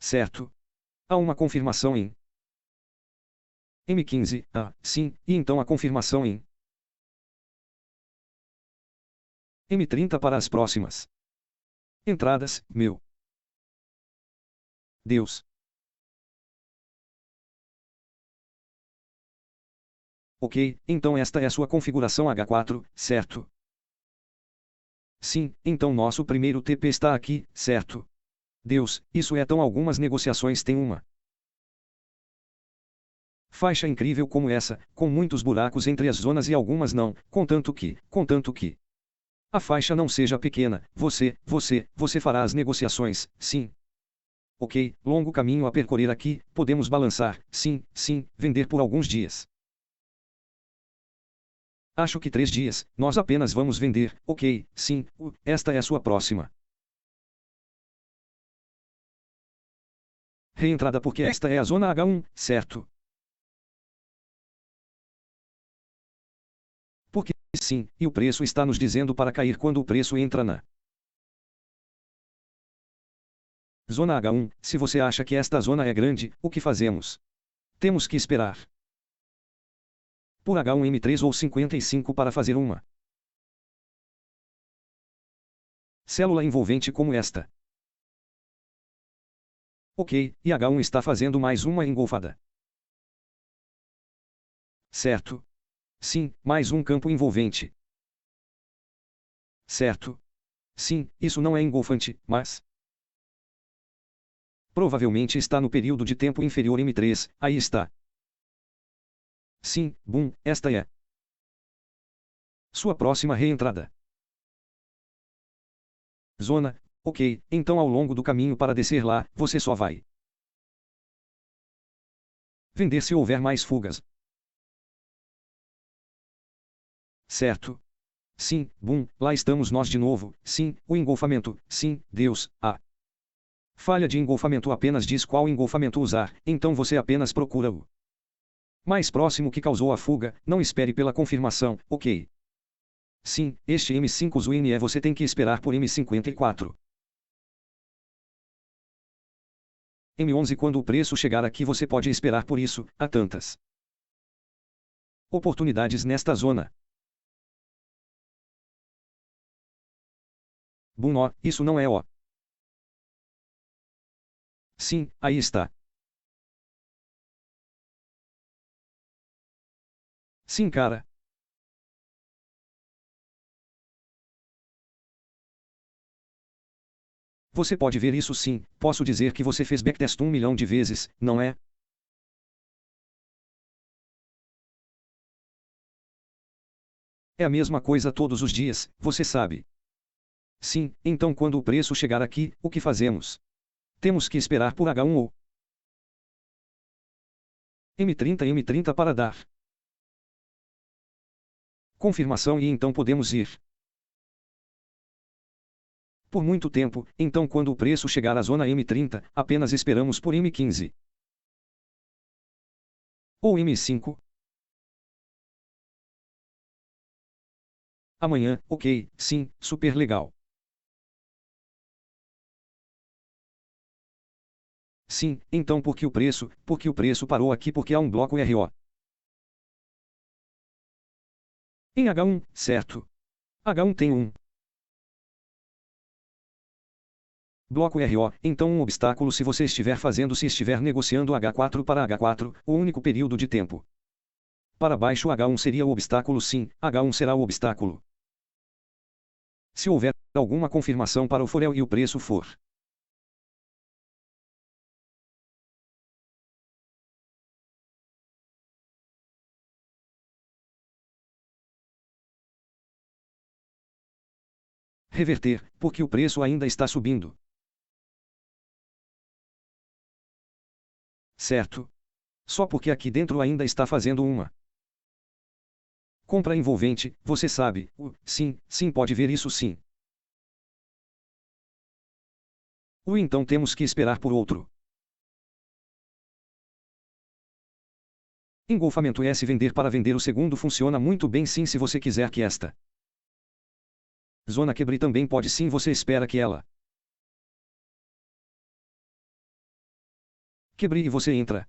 Certo. Há uma confirmação em M15, sim, e então a confirmação em M30 para as próximas entradas, meu Deus. Ok, então esta é a sua configuração H4, certo? Sim, então nosso primeiro TP está aqui, certo? Deus, isso é tão algumas negociações têm uma faixa incrível como essa, com muitos buracos entre as zonas e algumas não, contanto que a faixa não seja pequena, você fará as negociações, sim. Ok, longo caminho a percorrer aqui, podemos balançar, sim, vender por alguns dias. Acho que 3 dias, nós apenas vamos vender, ok, sim, esta é a sua próxima reentrada porque esta é a zona H1, certo? Porque, sim, e o preço está nos dizendo para cair quando o preço entra na zona H1, se você acha que esta zona é grande, o que fazemos? Temos que esperar por H1M3 ou 55 para fazer uma célula envolvente como esta. Ok, e H1 está fazendo mais uma engolfada. Certo. Sim, mais um campo envolvente. Certo. Sim, isso não é engolfante, mas provavelmente está no período de tempo inferior M3, aí está. Sim, boom, esta é sua próxima reentrada. Zona, ok, então ao longo do caminho para descer lá, você só vai vender se houver mais fugas. Certo. Sim, boom, lá estamos nós de novo, sim, o engolfamento, sim, Deus, a falha de engolfamento apenas diz qual engolfamento usar, então você apenas procura o mais próximo que causou a fuga, não espere pela confirmação, ok. Sim, este M5 Zwin você tem que esperar por M54. M11 quando o preço chegar aqui você pode esperar por isso, há tantas oportunidades nesta zona. Boom, ó, isso não é ó. Sim, aí está. Sim, cara. Você pode ver isso sim, posso dizer que você fez backtest 1 milhão de vezes, não é? É a mesma coisa todos os dias, você sabe. Sim, então quando o preço chegar aqui, o que fazemos? Temos que esperar por H1 ou M30 para dar confirmação e então podemos ir por muito tempo, então quando o preço chegar à zona M30, apenas esperamos por M15. Ou M5. Amanhã, ok, sim, super legal. Sim, então por que o preço? Porque o preço parou aqui porque há um bloco RO. Em H1, certo. H1 tem um bloco RO, então um obstáculo se você estiver negociando H4 para H4, o único período de tempo. Para baixo H1 seria o obstáculo sim, H1 será o obstáculo. Se houver alguma confirmação para o Forel e o preço for reverter, porque o preço ainda está subindo. Certo? Só porque aqui dentro ainda está fazendo uma compra envolvente, você sabe, sim, sim pode ver isso sim. Então temos que esperar por outro. Engolfamento S vender para vender o segundo funciona muito bem sim se você quiser que esta zona quebre também pode sim você espera que ela quebre e você entra.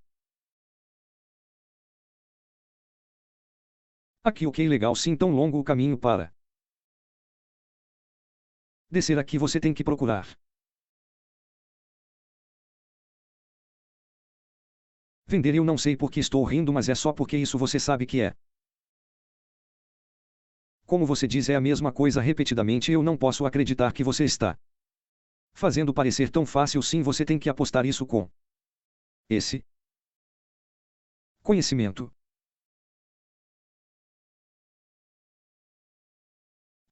Aqui ok legal sim tão longo o caminho para descer aqui você tem que procurar. Vender eu não sei porque estou rindo mas é só porque isso você sabe que é. Como você diz é a mesma coisa repetidamente eu não posso acreditar que você está fazendo parecer tão fácil sim você tem que apostar isso com esse conhecimento.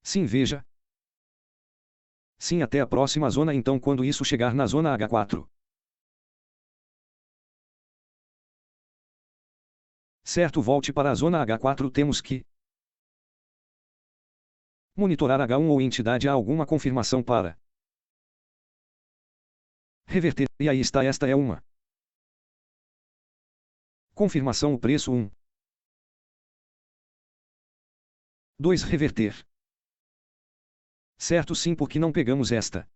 Sim veja. Sim até a próxima zona então quando isso chegar na zona H4. Certo volte para a zona H4 temos que monitorar H1 ou entidade há alguma confirmação para reverter, e aí está esta é uma confirmação o preço 1. 2 reverter. Certo sim porque não pegamos esta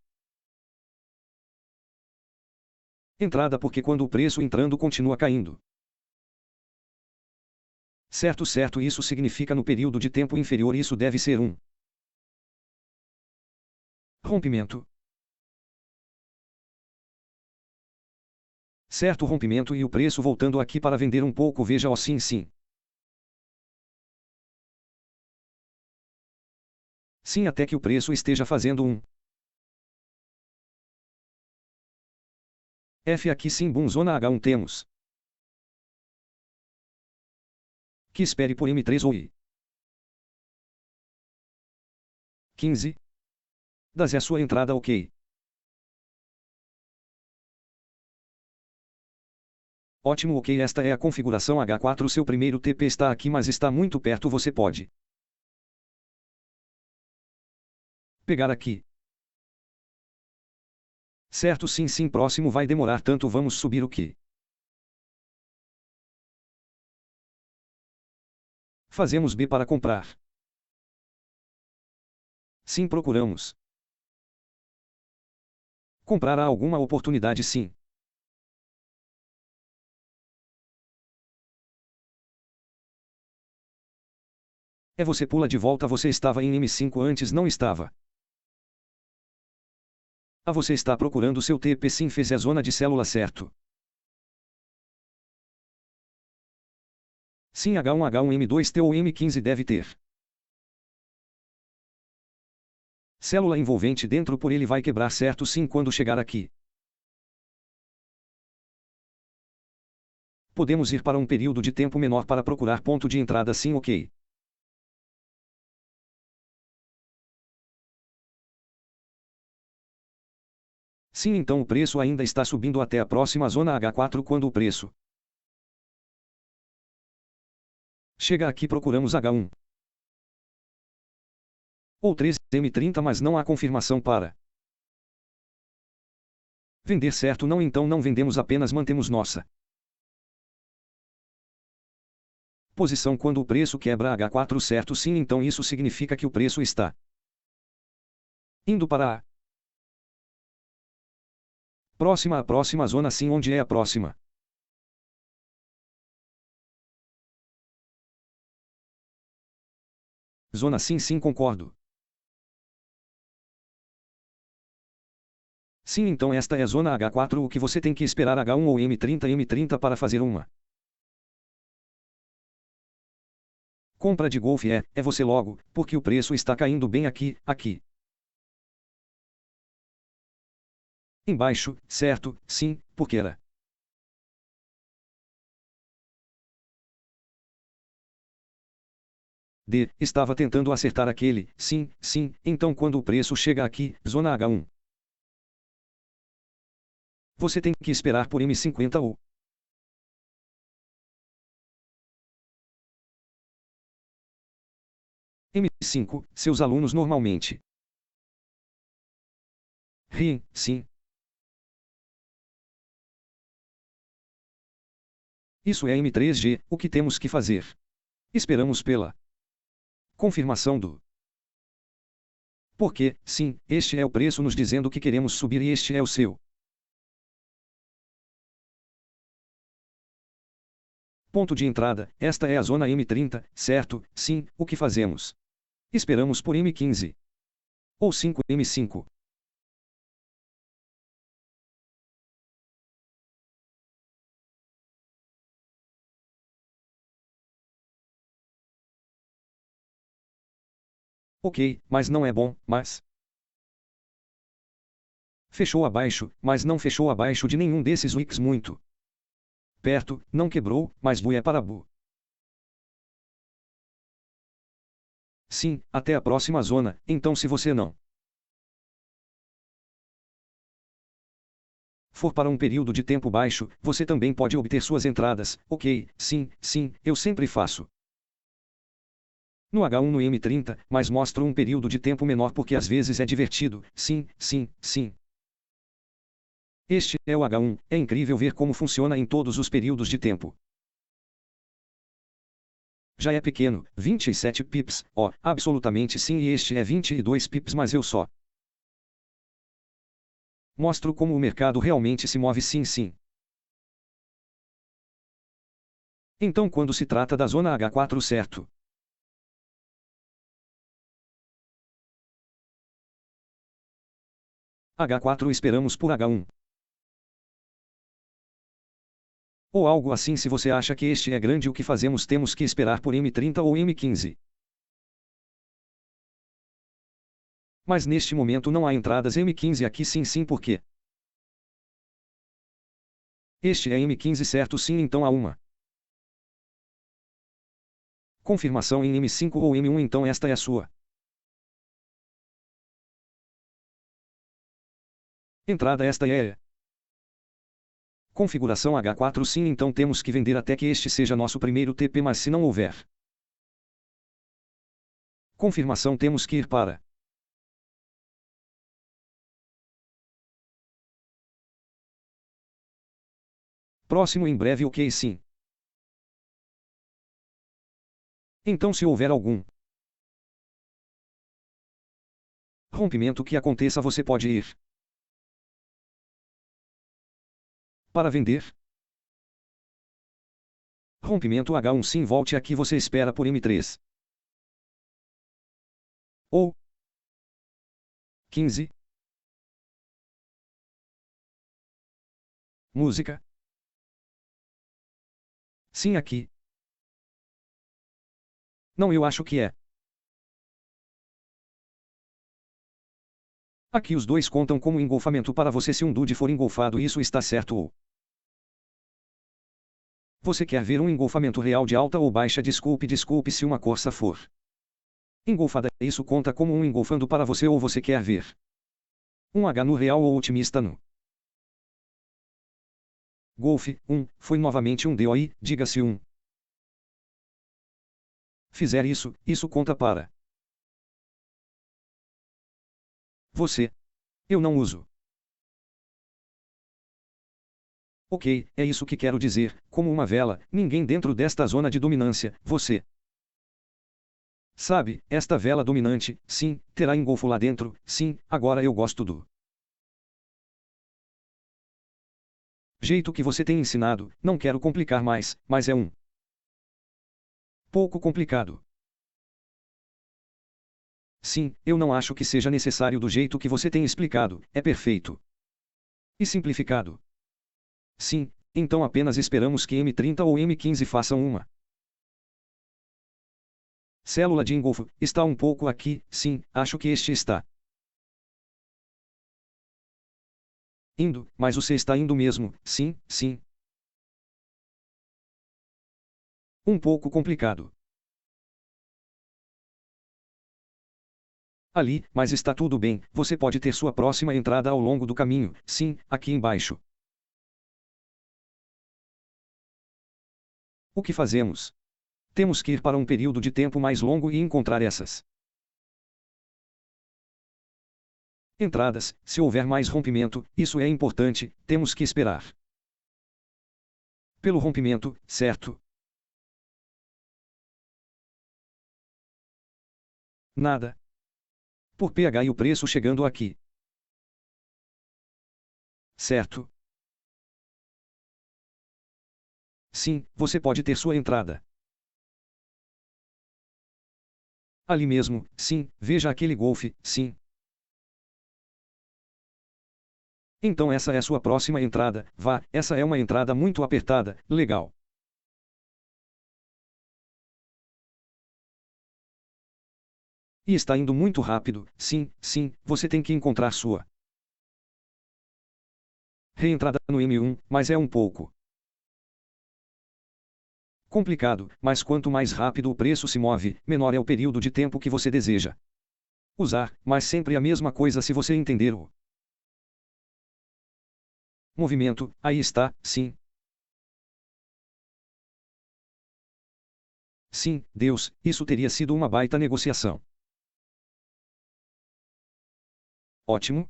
entrada porque quando o preço entrando continua caindo. Certo certo isso significa no período de tempo inferior isso deve ser um rompimento. Certo rompimento e o preço voltando aqui para vender um pouco veja ó sim sim. Sim até que o preço esteja fazendo um F aqui sim boom zona H1 temos que espere por M3 ou I15. Das é a sua entrada ok. Ótimo ok esta é a configuração H4 seu primeiro TP está aqui mas está muito perto você pode pegar aqui. Certo sim sim próximo vai demorar tanto vamos subir o que fazemos B para comprar. Sim procuramos comprar há alguma oportunidade sim. É você pula de volta você estava em M5 antes não estava. Você está procurando seu TP sim fez a zona de célula certo. Sim H1 H1 M2T ou M15 deve ter. Célula envolvente dentro por ele vai quebrar certo sim quando chegar aqui. Podemos ir para um período de tempo menor para procurar ponto de entrada sim ok. Sim então o preço ainda está subindo até a próxima zona H4 quando o preço chega aqui procuramos H1 ou 3 M30 mas não há confirmação para Vender certo não, então não vendemos, apenas mantemos nossa posição quando o preço quebra H4 certo, sim, então isso significa que o preço está indo para a próxima zona, sim, onde é a próxima zona, sim, sim, concordo. Sim, então esta é a zona H4, o que você tem que esperar H1 ou M30 para fazer uma compra de golfe é você logo, porque o preço está caindo bem aqui, aqui. Embaixo, certo, sim, porque era. D, estava tentando acertar aquele, sim, sim, então quando o preço chega aqui, zona H1. Você tem que esperar por M50 ou M5, seus alunos normalmente riem, sim. Isso é M3G, o que temos que fazer? Esperamos pela confirmação do porque, sim, este é o preço nos dizendo que queremos subir e este é o seu ponto de entrada, esta é a zona M30, certo? Sim, o que fazemos? Esperamos por M15 ou 5 M5. Ok, mas não é bom, mas fechou abaixo, mas não fechou abaixo de nenhum desses wicks muito perto, não quebrou, mas Bu é para Bu. Sim, até a próxima zona, então se você não for para um período de tempo baixo, você também pode obter suas entradas, ok, sim, sim, eu sempre faço. No H1 no M30, mas mostro um período de tempo menor porque às vezes é divertido, sim, sim, sim. Este é o H1, é incrível ver como funciona em todos os períodos de tempo. Já é pequeno, 27 pips, ó, absolutamente sim, e este é 22 pips, mas eu só mostro como o mercado realmente se move, sim, sim. Então quando se trata da zona H4 certo? H4 esperamos por H1. Ou algo assim, se você acha que este é grande, o que fazemos, temos que esperar por M30 ou M15. Mas neste momento não há entradas M15 aqui, sim, sim, porque este é M15 certo, sim, então há uma confirmação em M5 ou M1, então esta é a sua entrada, esta é configuração H4, sim, então temos que vender até que este seja nosso primeiro TP, mas se não houver confirmação, temos que ir para próximo em breve, ok, sim. Então se houver algum rompimento que aconteça, você pode ir para vender. Rompimento H1, sim, volte aqui, você espera por M3 ou 15. Música. Sim, aqui. Não, eu acho que é. Aqui os dois contam como engolfamento para você se um dude for engolfado, isso está certo, ou você quer ver um engolfamento real de alta ou baixa? Desculpe, se uma corça for engolfada, isso conta como um engolfando para você, ou você quer ver um H no real ou otimista no golfe. Foi novamente um DOI, diga-se um. Fizer isso, isso conta para você. Eu não uso Ok, é isso que quero dizer, como uma vela, ninguém dentro desta zona de dominância, você. Sabe, esta vela dominante, sim, terá engolfo lá dentro, sim, agora eu gosto do jeito que você tem ensinado, não quero complicar mais, mas é um pouco complicado. Sim, eu não acho que seja necessário do jeito que você tem explicado, é perfeito. E simplificado. Sim, então apenas esperamos que M30 ou M15 façam uma célula de engolfo. Está um pouco aqui, sim, acho que este está indo, mas você está indo mesmo, sim, sim. Um pouco complicado. Ali, mas está tudo bem, você pode ter sua próxima entrada ao longo do caminho, sim, aqui embaixo. O que fazemos? Temos que ir para um período de tempo mais longo e encontrar essas entradas. Se houver mais rompimento, isso é importante, temos que esperar pelo rompimento, certo? Nada. Por pH e o preço chegando aqui. Certo? Sim, você pode ter sua entrada. Ali mesmo, sim, veja aquele golfe, sim. Então essa é sua próxima entrada, vá, essa é uma entrada muito apertada, legal. E está indo muito rápido, sim, sim, você tem que encontrar sua reentrada no M1, mas é um pouco complicado, mas quanto mais rápido o preço se move, menor é o período de tempo que você deseja usar, mas sempre a mesma coisa se você entender o movimento, aí está, sim. Sim, Deus, isso teria sido uma baita negociação. Ótimo.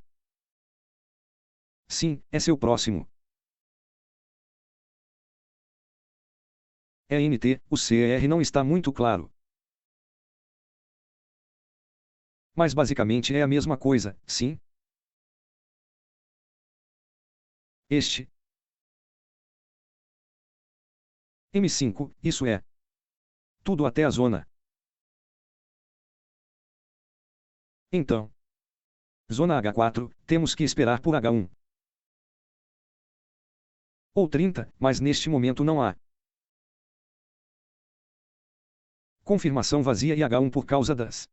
Sim, é seu próximo. É NT, o CR não está muito claro. Mas basicamente é a mesma coisa, sim? Este. M5, isso é. Tudo até a zona. Então. Zona H4, temos que esperar por H1. Ou 30, mas neste momento não há. Confirmação vazia e H1 por causa das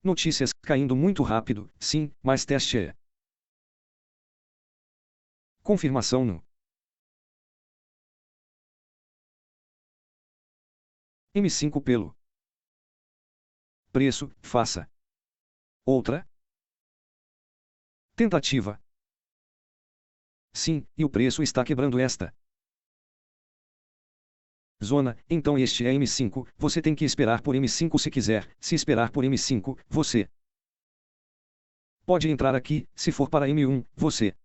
notícias caindo muito rápido, sim, mas teste é. Confirmação no M5 pelo preço, faça outra tentativa. Sim, e o preço está quebrando esta zona, então este é M5, você tem que esperar por M5 se quiser, se esperar por M5, você pode entrar aqui, se for para M1, você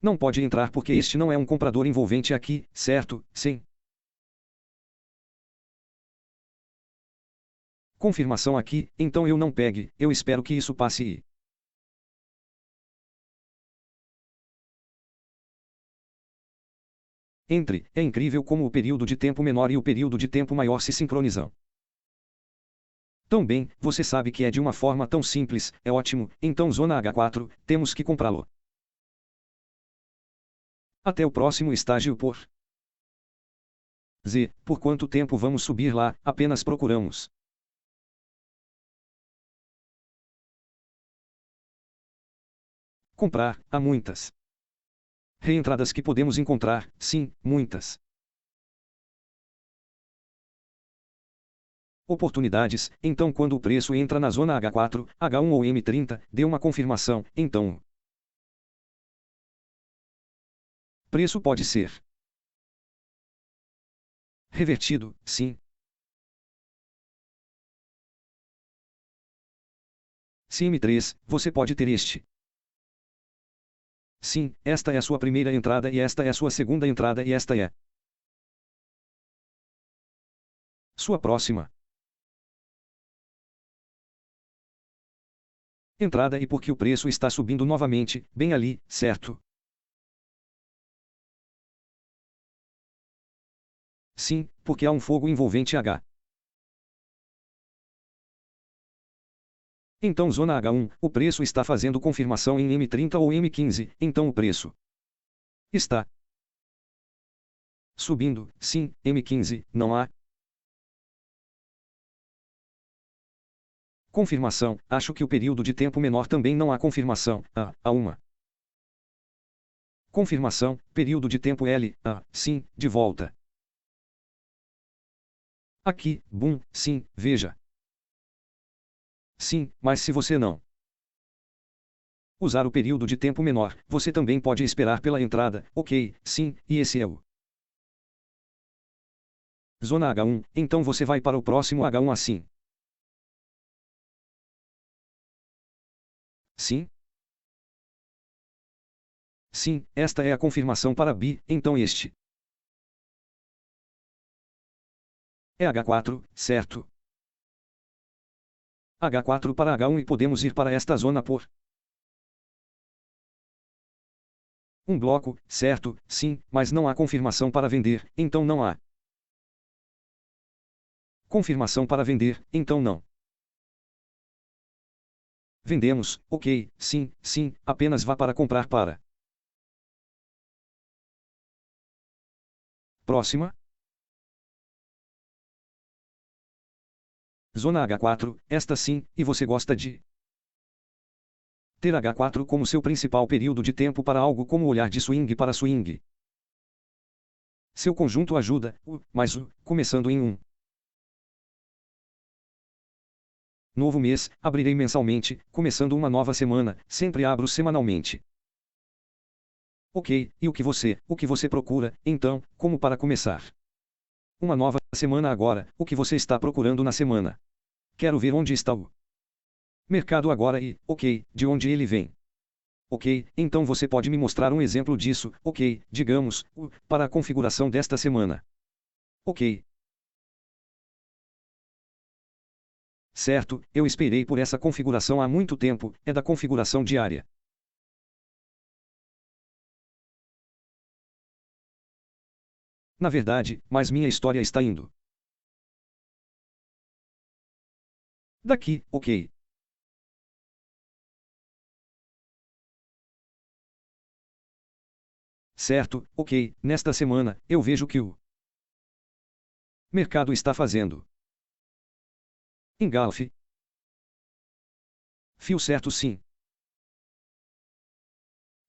não pode entrar porque este não é um comprador envolvente aqui, certo? Sim. Confirmação aqui, então eu não pegue, eu espero que isso passe e entre, é incrível como o período de tempo menor e o período de tempo maior se sincronizam. Tão bem, você sabe que é de uma forma tão simples, é ótimo, então zona H4, temos que comprá-lo. Até o próximo estágio por Z, por quanto tempo vamos subir lá, apenas procuramos. Comprar, há muitas reentradas que podemos encontrar, sim, muitas oportunidades, então quando o preço entra na zona H4, H1 ou M30, dê uma confirmação, então o preço pode ser revertido, sim. Se M3, você pode ter este sim, esta é a sua primeira entrada e esta é a sua segunda entrada e esta é sua próxima entrada e porque o preço está subindo novamente, bem ali, certo? Sim, porque há um fogo envolvente H. Então zona H1, o preço está fazendo confirmação em M30 ou M15, então o preço está subindo, sim, M15, não há confirmação, acho que o período de tempo menor também não há confirmação, há uma confirmação, período de tempo L, sim, de volta. Aqui, boom, sim, veja. Sim, mas se você não usar o período de tempo menor, você também pode esperar pela entrada, ok, sim, e esse é o zona H1, então você vai para o próximo H1 assim. Sim? Sim, esta é a confirmação para B, então este é H4, certo? H4 para H1 e podemos ir para esta zona por um bloco, certo? Sim, mas não há confirmação para vender, então não há confirmação para vender, então não vendemos, ok, sim, sim, apenas vá para comprar para próxima. Zona H4, esta sim, e você gosta de ter H4 como seu principal período de tempo para algo como olhar de swing para swing. Seu conjunto ajuda, mas começando em um novo mês, abrirei mensalmente, começando uma nova semana, sempre abro semanalmente. Ok, e o que você procura, então, como para começar? Uma nova semana agora, o que você está procurando na semana? Quero ver onde está o mercado agora e, ok, de onde ele vem. Ok, então você pode me mostrar um exemplo disso, ok, digamos, para a configuração desta semana. Ok. Certo, eu esperei por essa configuração há muito tempo, é da configuração diária. Na verdade, mas minha história está indo daqui, ok. Certo, ok, nesta semana, eu vejo que o mercado está fazendo engolfe. Fio certo sim.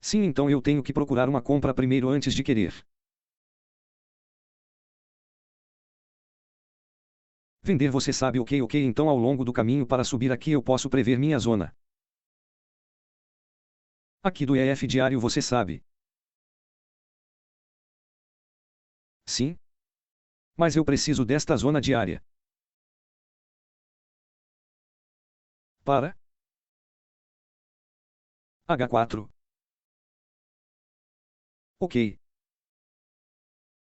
Sim, então eu tenho que procurar uma compra primeiro antes de querer vender. Você sabe, ok, ok, então ao longo do caminho para subir aqui eu posso prever minha zona. Aqui do EF diário você sabe. Sim. Mas eu preciso desta zona diária. Para H4. Ok.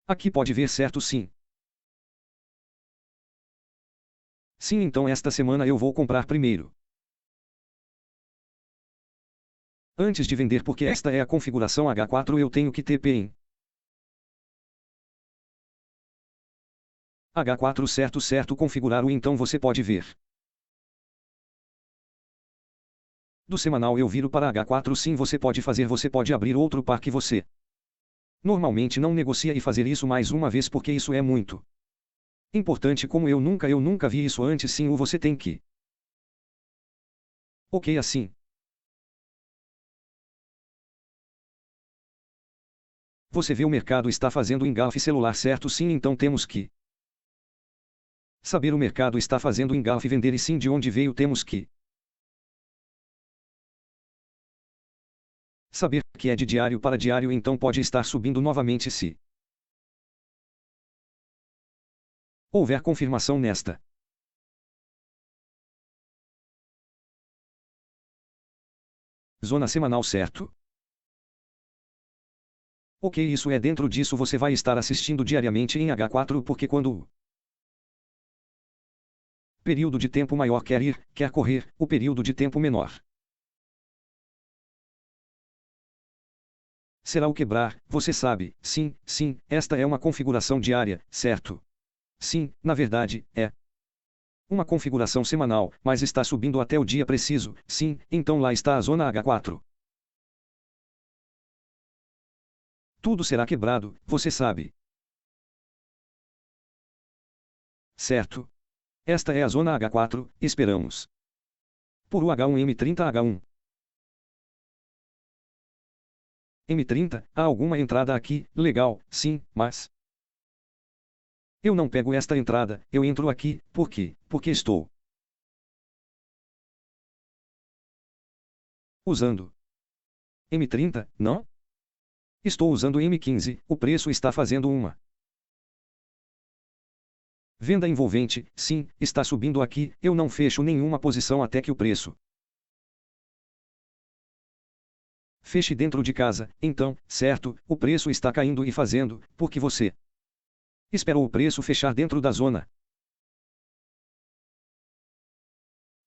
Aqui pode ver certo sim. Sim, então esta semana eu vou comprar primeiro. Antes de vender porque esta é a configuração H4 eu tenho que ter P em H4 certo certo configurar o então você pode ver. Do semanal eu viro para H4 sim você pode abrir outro par que você normalmente não negocia e fazer isso mais uma vez porque isso é muito importante como eu nunca vi isso antes sim o você tem que. Ok assim. Você vê o mercado está fazendo engolfe celular certo sim então temos que saber o mercado está fazendo engolfe vender e sim de onde veio temos que saber que é de diário para diário então pode estar subindo novamente se houver confirmação nesta zona semanal certo? Ok, isso é dentro disso você vai estar assistindo diariamente em H4 porque quando o período de tempo maior quer correr, o período de tempo menor será o quebrar, você sabe, sim, sim, esta é uma configuração diária, certo? Sim, na verdade, é uma configuração semanal, mas está subindo até o dia preciso, sim, então lá está a zona H4. Tudo será quebrado, você sabe. Certo? Esta é a zona H4, esperamos. Por o H1M30H1. M30, há alguma entrada aqui, legal, sim, mas eu não pego esta entrada, eu entro aqui, por quê? Porque estou usando M30, não? Estou usando M15, o preço está fazendo uma venda envolvente, sim, está subindo aqui, eu não fecho nenhuma posição até que o preço feche dentro de casa, então, certo, o preço está caindo e fazendo, porque você esperou o preço fechar dentro da zona.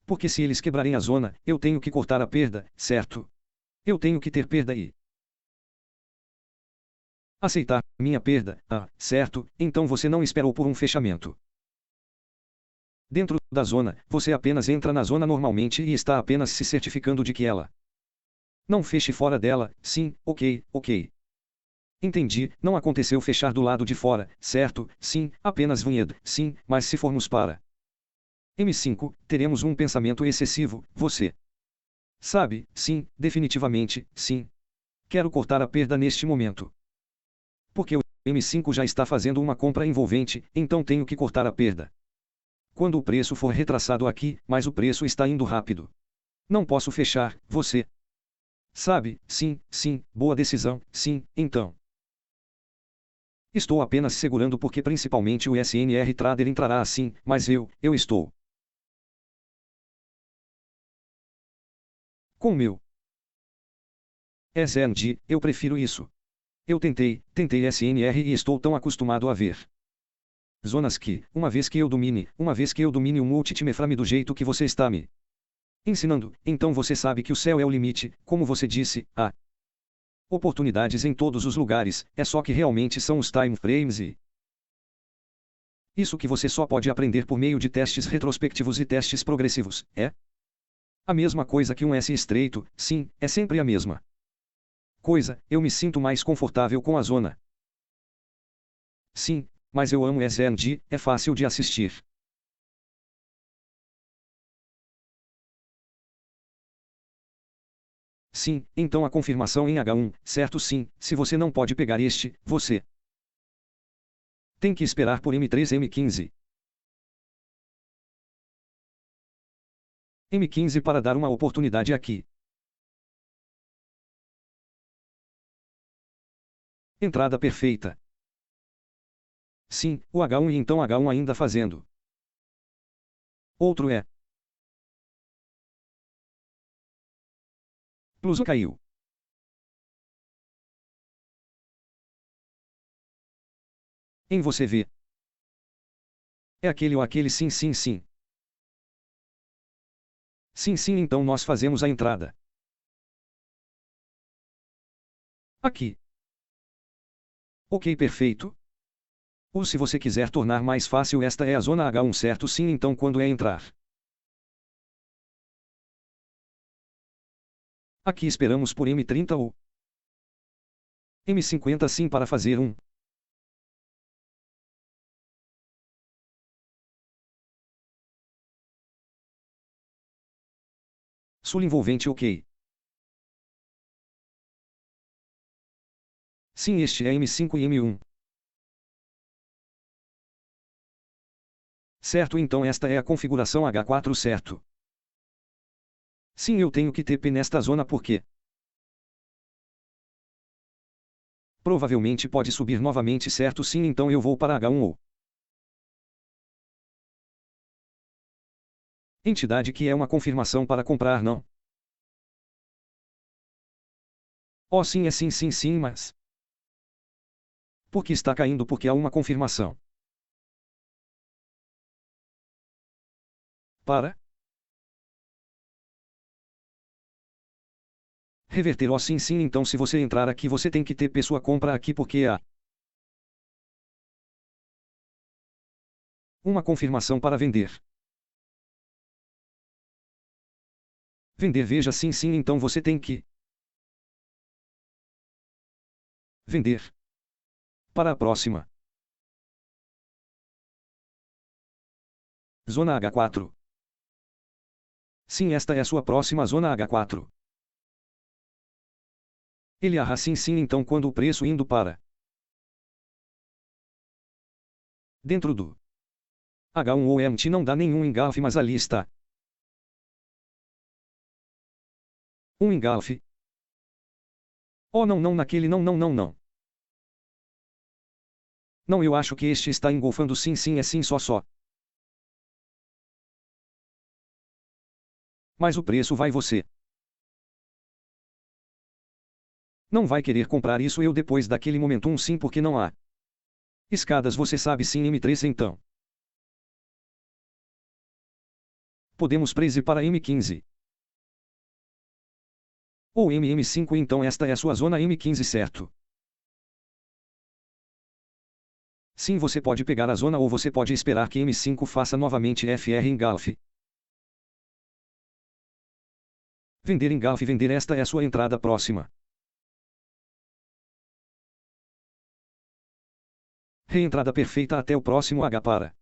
Porque se eles quebrarem a zona, eu tenho que cortar a perda, certo? Eu tenho que ter perda e aceitar minha perda, certo, então você não esperou por um fechamento. Dentro da zona, você apenas entra na zona normalmente e está apenas se certificando de que ela não feche fora dela, sim, ok, ok. Entendi, não aconteceu fechar do lado de fora, certo, sim, apenas vinhedo, sim, mas se formos para M5, teremos um pensamento excessivo, você sabe, sim, definitivamente, sim. Quero cortar a perda neste momento. Porque o M5 já está fazendo uma compra envolvente, então tenho que cortar a perda. Quando o preço for retraçado aqui, mas o preço está indo rápido. Não posso fechar, você sabe, sim, sim, boa decisão, sim, então. Estou apenas segurando porque principalmente o SNR Trader entrará assim, mas eu estou com o meu SND, eu prefiro isso. Eu tentei SNR e estou tão acostumado a ver zonas que, uma vez que eu domine o multi-time frame do jeito que você está me ensinando, então você sabe que o céu é o limite, como você disse, há oportunidades em todos os lugares, é só que realmente são os time frames e isso que você só pode aprender por meio de testes retrospectivos e testes progressivos, é? A mesma coisa que um S estreito, sim, é sempre a mesma coisa, eu me sinto mais confortável com a zona. Sim, mas eu amo SND, é fácil de assistir. Sim, então a confirmação em H1, certo sim, se você não pode pegar este, você tem que esperar por M3 M15. M15 para dar uma oportunidade aqui. Entrada perfeita. Sim, o H1 e então H1 ainda fazendo. Outro é. Plus caiu. Em você vê. É aquele ou aquele sim sim sim. Sim sim então nós fazemos a entrada. Aqui. Ok perfeito. Ou se você quiser tornar mais fácil esta é a zona H1 certo sim então quando é entrar. Aqui esperamos por M30 ou M50 sim para fazer um. Sul envolvente ok. Sim este é M5 e M1. Certo então esta é a configuração H4 certo. Sim eu tenho que ter P nesta zona porque provavelmente pode subir novamente certo sim então eu vou para H1 ou entidade que é uma confirmação para comprar não. Oh sim é sim sim sim mas Porque está caindo porque há uma confirmação. Para reverter. Oh, sim, sim, então se você entrar aqui você tem que ter pessoa compra aqui porque há uma confirmação para vender. Vender. Veja, sim, sim, então você tem que vender. Para a próxima. Zona H4. Sim, esta é a sua próxima zona H4. Ele arra. Sim, sim, então quando o preço indo para dentro do H1 ou EMT não dá nenhum engalfe, mas ali está. Um engalfe. Oh, não, não, naquele não, não, não, não. Não, eu acho que este está engolfando. Sim, sim, é sim, só. Mas o preço vai você. Não vai querer comprar isso eu depois daquele momento. Sim, porque não há escadas, você sabe, sim, M3 então. Podemos prese para M15. Ou MM5 então esta é a sua zona M15, certo? Sim, você pode pegar a zona ou você pode esperar que M5 faça novamente FR engalfe. Vender engalfe. Vender. Esta é a sua entrada próxima. Reentrada perfeita até o próximo H para.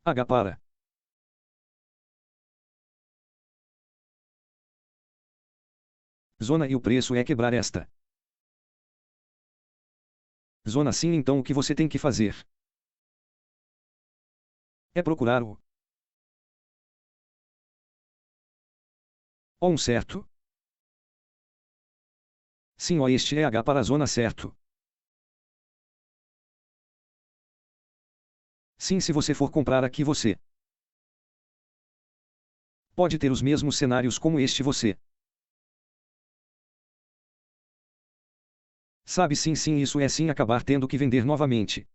H para. Zona e o preço é quebrar esta zona. Sim, então o que você tem que fazer é procurar o ou um certo. Sim, ó, este é H para a zona, certo? Sim, se você for comprar aqui você pode ter os mesmos cenários como este você. Sabe, sim, sim, isso é sim acabar tendo que vender novamente.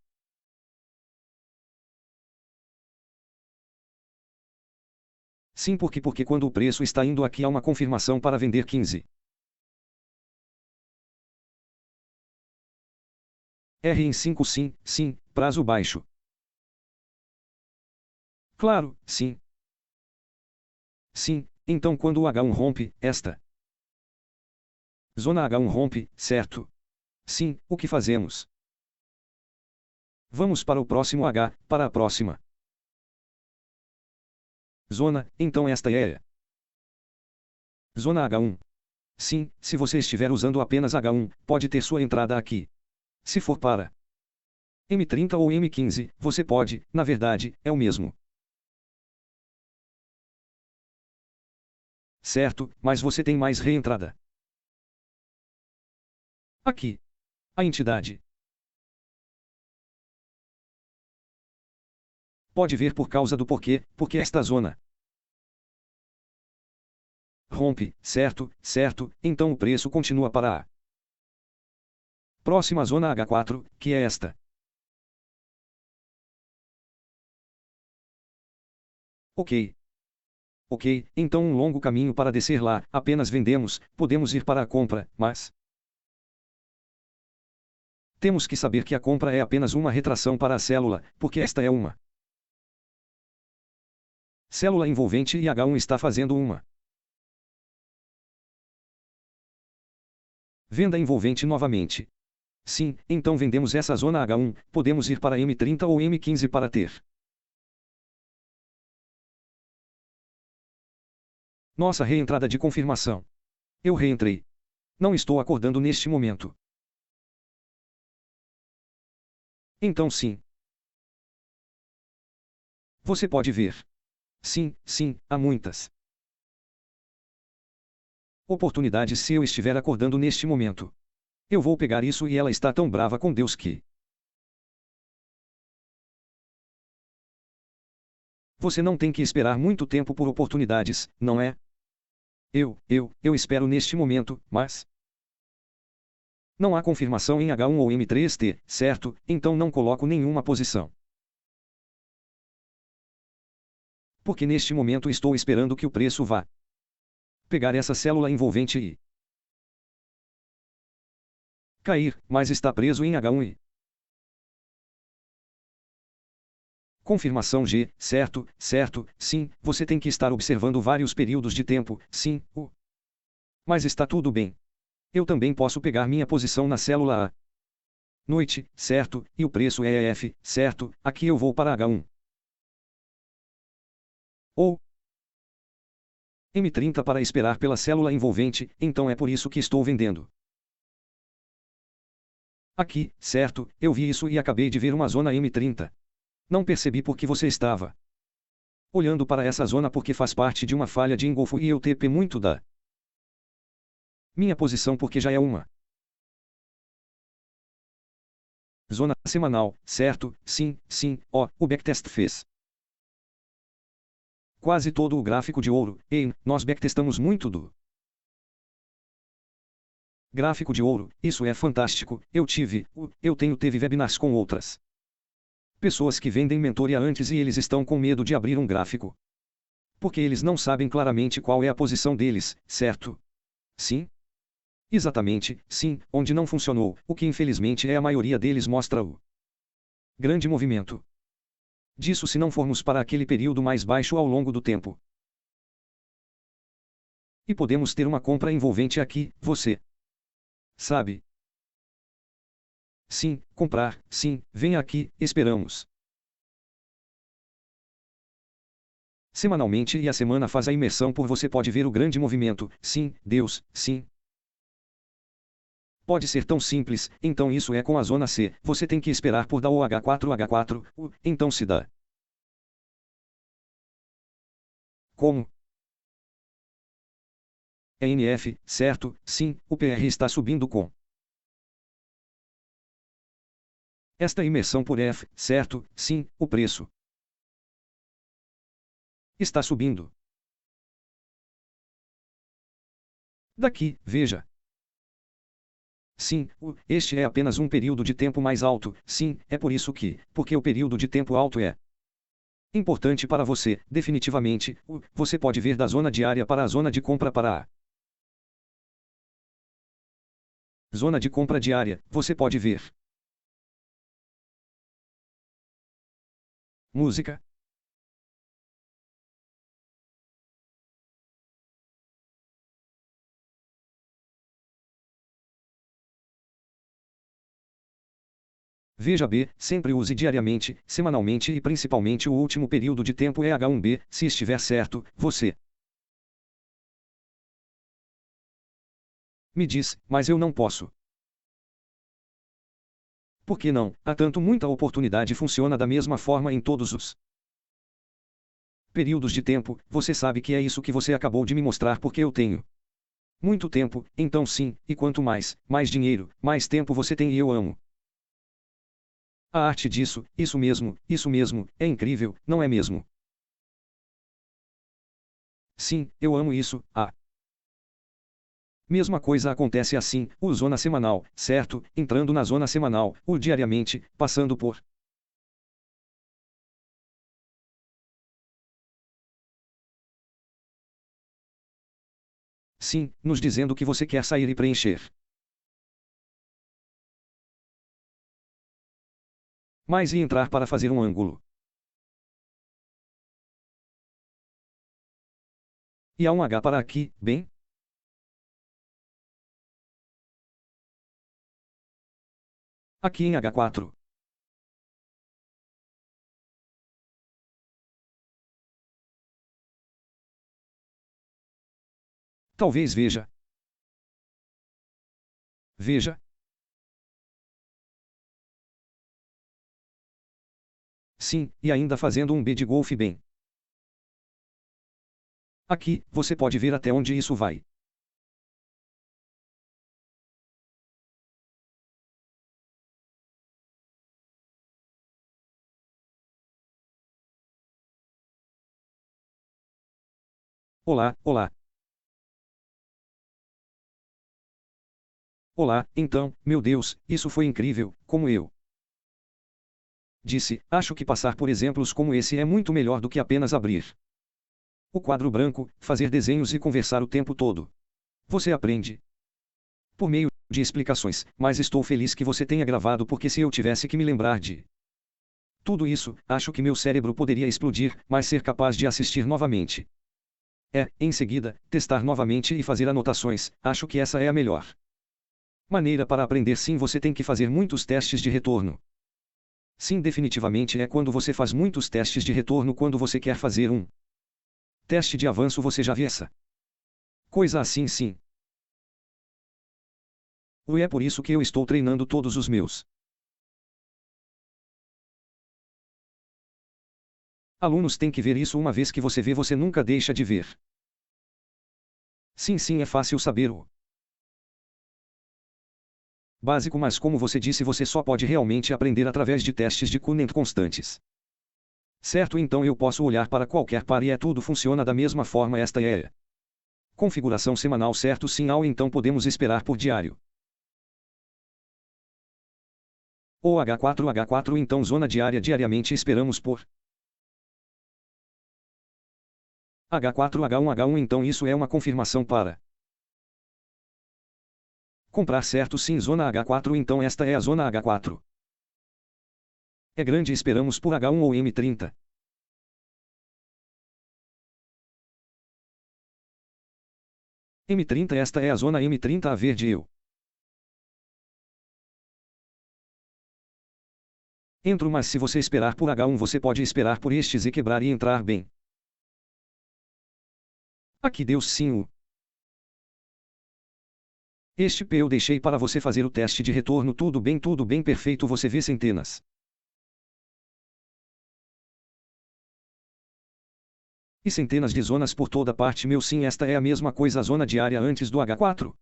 Sim, porque quando o preço está indo aqui há uma confirmação para vender 15. R em 5 sim, sim, prazo baixo. Claro, sim. Sim, então quando o H1 rompe, esta zona H1 rompe, certo? Sim, o que fazemos? Vamos para o próximo H, para a próxima zona, então esta é zona H1. Sim, se você estiver usando apenas H1, pode ter sua entrada aqui. Se for para M30 ou M15, você pode, na verdade, é o mesmo. Certo, mas você tem mais reentrada. Aqui. A entidade. Pode ver por causa do porquê, porque esta zona rompe, certo, certo, então o preço continua para a próxima zona H4, que é esta. Ok. Ok, então um longo caminho para descer lá, apenas vendemos, podemos ir para a compra, mas temos que saber que a compra é apenas uma retração para a célula, porque esta é uma célula envolvente e H1 está fazendo uma venda envolvente novamente. Sim, então vendemos essa zona H1, podemos ir para M30 ou M15 para ter nossa reentrada de confirmação. Eu reentrei. Não estou acordando neste momento. Então sim. Você pode ver. Sim, sim, há muitas oportunidades se eu estiver acordando neste momento. Eu vou pegar isso e ela está tão brava com Deus que você não tem que esperar muito tempo por oportunidades, não é? Eu espero neste momento, mas Não há confirmação em H1 ou M3T, certo? Então não coloco nenhuma posição. Porque neste momento estou esperando que o preço vá pegar essa célula envolvente e cair, mas está preso em H1 e confirmação G, certo, certo, sim, você tem que estar observando vários períodos de tempo, sim, mas está tudo bem. Eu também posso pegar minha posição na célula A. Noite, certo, e o preço é EF, certo, aqui eu vou para H1. Ou M30 para esperar pela célula envolvente, então é por isso que estou vendendo. Aqui, certo, eu vi isso e acabei de ver uma zona M30. Não percebi por que você estava olhando para essa zona porque faz parte de uma falha de engolfo e eu TP muito da minha posição porque já é uma zona semanal, certo? Sim, sim, ó, o backtest fez quase todo o gráfico de ouro, e nós backtestamos muito do gráfico de ouro, isso é fantástico, eu teve webinars com outras pessoas que vendem mentoria antes e eles estão com medo de abrir um gráfico. Porque eles não sabem claramente qual é a posição deles, certo? Sim? Exatamente, sim, onde não funcionou, o que infelizmente é a maioria deles mostra o grande movimento disso se não formos para aquele período mais baixo ao longo do tempo. E podemos ter uma compra envolvente aqui, você sabe? Sim, comprar, sim, venha aqui, esperamos. Semanalmente e a semana faz a imersão por você pode ver o grande movimento, sim, Deus, sim. Pode ser tão simples, então isso é com a zona C, você tem que esperar por dar o H4, então se dá. Como? É NF, certo? Sim, o PR está subindo com esta imersão por F, certo? Sim, o preço está subindo. Daqui, veja. Sim, este é apenas um período de tempo mais alto, sim, é por isso que, porque o período de tempo alto é importante para você, definitivamente, você pode ver da zona diária para a zona de compra para a zona de compra diária, você pode ver. Música. Veja B, sempre use diariamente, semanalmente e principalmente o último período de tempo é H1B, se estiver certo, você me diz, mas eu não posso. Por que não? Há tanto muita oportunidade funciona da mesma forma em todos os períodos de tempo, você sabe que é isso que você acabou de me mostrar porque eu tenho muito tempo, então sim, e quanto mais dinheiro, mais tempo você tem e eu amo. A arte disso, isso mesmo, é incrível, não é mesmo? Sim, eu amo isso, mesma coisa acontece assim, o zona semanal, certo? Entrando na zona semanal, o diariamente, passando por sim, nos dizendo que você quer sair e preencher. Mas e entrar para fazer um ângulo? E há um H para aqui, bem? Aqui em H4. Talvez veja. Veja. Sim, e ainda fazendo um B de golfe bem. Aqui, você pode ver até onde isso vai. Olá, olá. Olá, então, meu Deus, isso foi incrível, como eu disse, acho que passar por exemplos como esse é muito melhor do que apenas abrir o quadro branco, fazer desenhos e conversar o tempo todo. Você aprende por meio de explicações, mas estou feliz que você tenha gravado porque se eu tivesse que me lembrar de tudo isso, acho que meu cérebro poderia explodir, mas ser capaz de assistir novamente. Em seguida, testar novamente e fazer anotações, acho que essa é a melhor maneira para aprender. Sim, você tem que fazer muitos testes de retorno. Sim, definitivamente é quando você faz muitos testes de retorno quando você quer fazer um teste de avanço. Você já viu essa coisa assim? Sim. E é por isso que eu estou treinando todos os meus alunos. Têm que ver isso. Uma vez que você vê, você nunca deixa de ver. Sim, sim, é fácil saber o básico, mas como você disse, você só pode realmente aprender através de testes de Conan constantes. Certo, então eu posso olhar para qualquer par e tudo funciona da mesma forma. Esta é a configuração semanal, certo? Sim, então podemos esperar por diário. Ou H4 então zona diária. Diariamente esperamos por H4 H1 então isso é uma confirmação para comprar, certo? Sim, zona H4 então esta é a zona H4. É grande, esperamos por H1 ou M30. M30 esta é a zona M30 a verde. Eu entro, mas se você esperar por H1 você pode esperar por estes e quebrar e entrar bem. Aqui Deus sim o este P eu deixei para você fazer o teste de retorno. Tudo bem, perfeito. Você vê centenas e centenas de zonas por toda parte. Meu sim, esta é a mesma coisa. A zona diária antes do H4.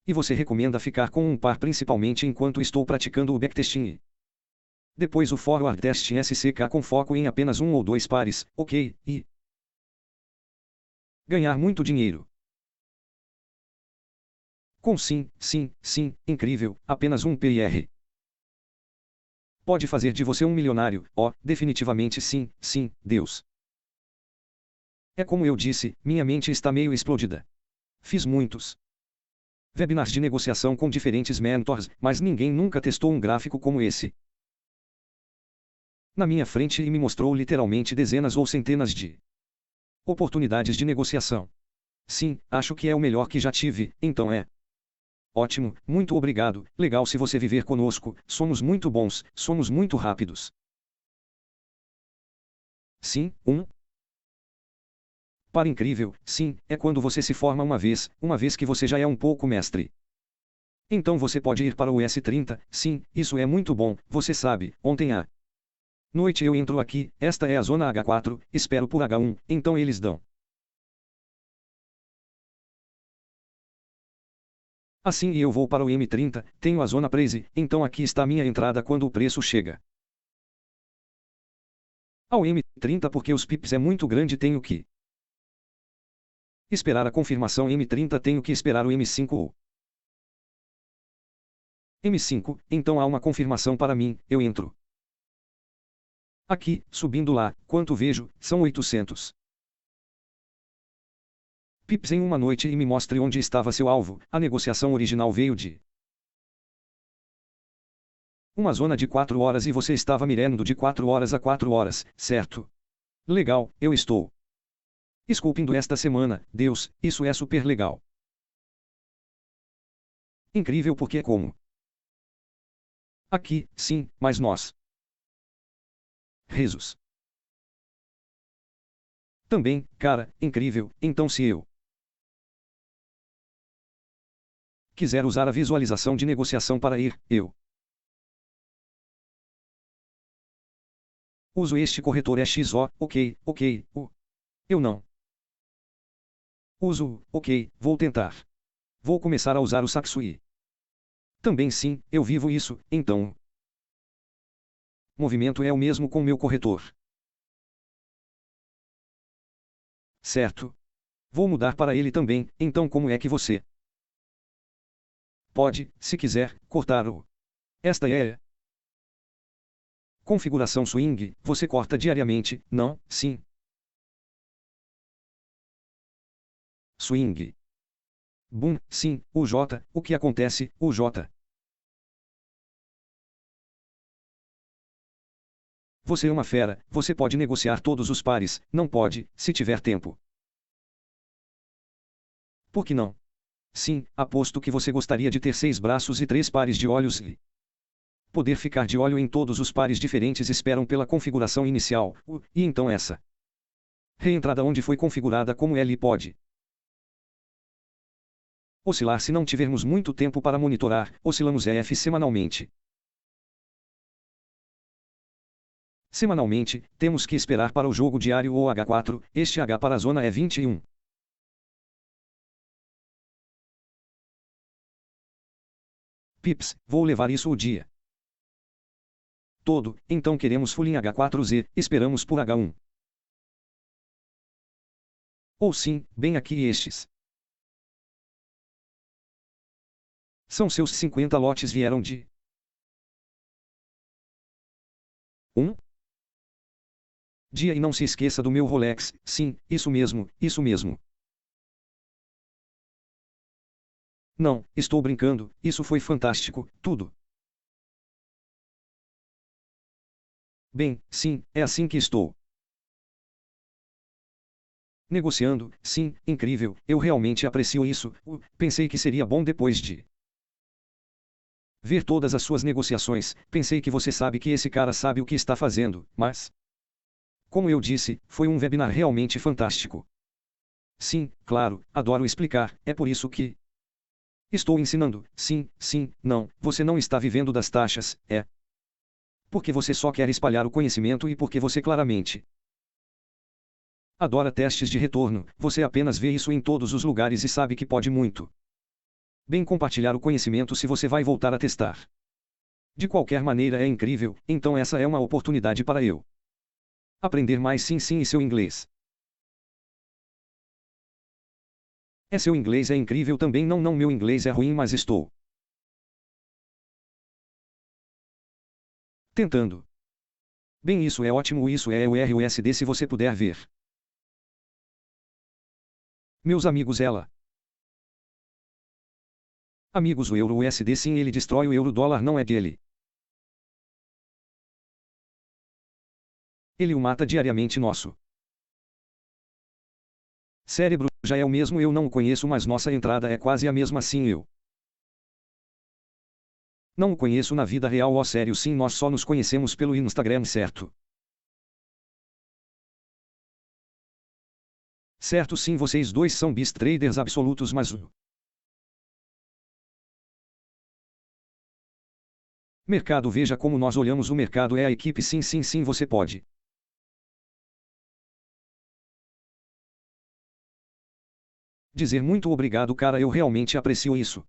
E você recomenda ficar com um par principalmente enquanto estou praticando o backtesting. Depois o forward testing SCK com foco em apenas um ou dois pares, ok, e ganhar muito dinheiro. Com sim, incrível, apenas um PIR. Pode fazer de você um milionário, definitivamente sim, Deus. É como eu disse, minha mente está meio explodida. Fiz muitos webinars de negociação com diferentes mentors, mas ninguém nunca testou um gráfico como esse na minha frente e me mostrou literalmente dezenas ou centenas de oportunidades de negociação. Sim, acho que é o melhor que já tive, então é ótimo, muito obrigado, legal se você viver conosco, somos muito bons, somos muito rápidos. Sim, par incrível, sim, é quando você se forma uma vez que você já é um pouco mestre. Então você pode ir para o S30, sim, isso é muito bom, você sabe, ontem à noite eu entro aqui, esta é a zona H4, espero por H1, então eles dão assim e eu vou para o M30, tenho a zona Praise, então aqui está minha entrada quando o preço chega ao M30 porque os pips é muito grande. Tenho que esperar a confirmação M30, tenho que esperar o M5 ou M5, então há uma confirmação para mim, eu entro aqui, subindo lá, quanto vejo, são 800 pips em uma noite e me mostre onde estava seu alvo. A negociação original veio de uma zona de 4 horas e você estava mirando de 4 horas a 4 horas, certo? Legal, eu estou esculpindo esta semana. Deus, isso é super legal. Incrível porque é como aqui, sim, mas nós rezos também, cara, incrível. Então se eu quiser usar a visualização de negociação para ir, eu uso este corretor XO, ok, eu não uso, ok, vou tentar. Vou começar a usar o Saxui. Também sim, eu vivo isso, então. Movimento é o mesmo com meu corretor. Certo. Vou mudar para ele também, então como é que você pode, se quiser, cortar o... Esta é a configuração swing, você corta diariamente, não, sim. Swing. Boom, sim, o J, o que acontece, o J. Você é uma fera, você pode negociar todos os pares, não pode, se tiver tempo. Por que não? Sim, aposto que você gostaria de ter 6 braços e 3 pares de olhos e poder ficar de olho em todos os pares diferentes esperam pela configuração inicial, e então essa reentrada onde foi configurada como L pode oscilar se não tivermos muito tempo para monitorar, oscilamos EF semanalmente. Semanalmente, temos que esperar para o jogo diário ou H4, este H para a zona é 21. Pips, vou levar isso o dia todo, então queremos full em H4Z, esperamos por H1. Ou sim, bem aqui estes. São seus 50 lotes vieram de 1 dia e não se esqueça do meu Rolex, sim, isso mesmo, isso mesmo. Não, estou brincando, isso foi fantástico, tudo. Bem, sim, é assim que estou negociando, sim, incrível, eu realmente aprecio isso, pensei que seria bom depois de ver todas as suas negociações, pensei que você sabe que esse cara sabe o que está fazendo, mas... Como eu disse, foi um webinar realmente fantástico. Sim, claro, adoro explicar, é por isso que... Estou ensinando, sim, sim, não, você não está vivendo das taxas, é... Porque você só quer espalhar o conhecimento e porque você claramente... Adora testes de retorno, você apenas vê isso em todos os lugares e sabe que pode muito bem compartilhar o conhecimento se você vai voltar a testar. De qualquer maneira é incrível, então essa é uma oportunidade para eu aprender mais sim sim e seu inglês. É seu inglês é incrível também não não meu inglês é ruim mas estou tentando. Bem isso é ótimo isso é o RUSD se você puder ver. Meus amigos ela. Amigos o euro USD sim ele destrói o euro dólar não é dele. Ele o mata diariamente nosso cérebro já é o mesmo eu não o conheço mas nossa entrada é quase a mesma sim eu não o conheço na vida real ó sério sim nós só nos conhecemos pelo Instagram certo? Certo sim vocês dois são beast traders absolutos mas o mercado veja como nós olhamos o mercado é a equipe sim sim sim você pode dizer muito obrigado cara eu realmente aprecio isso.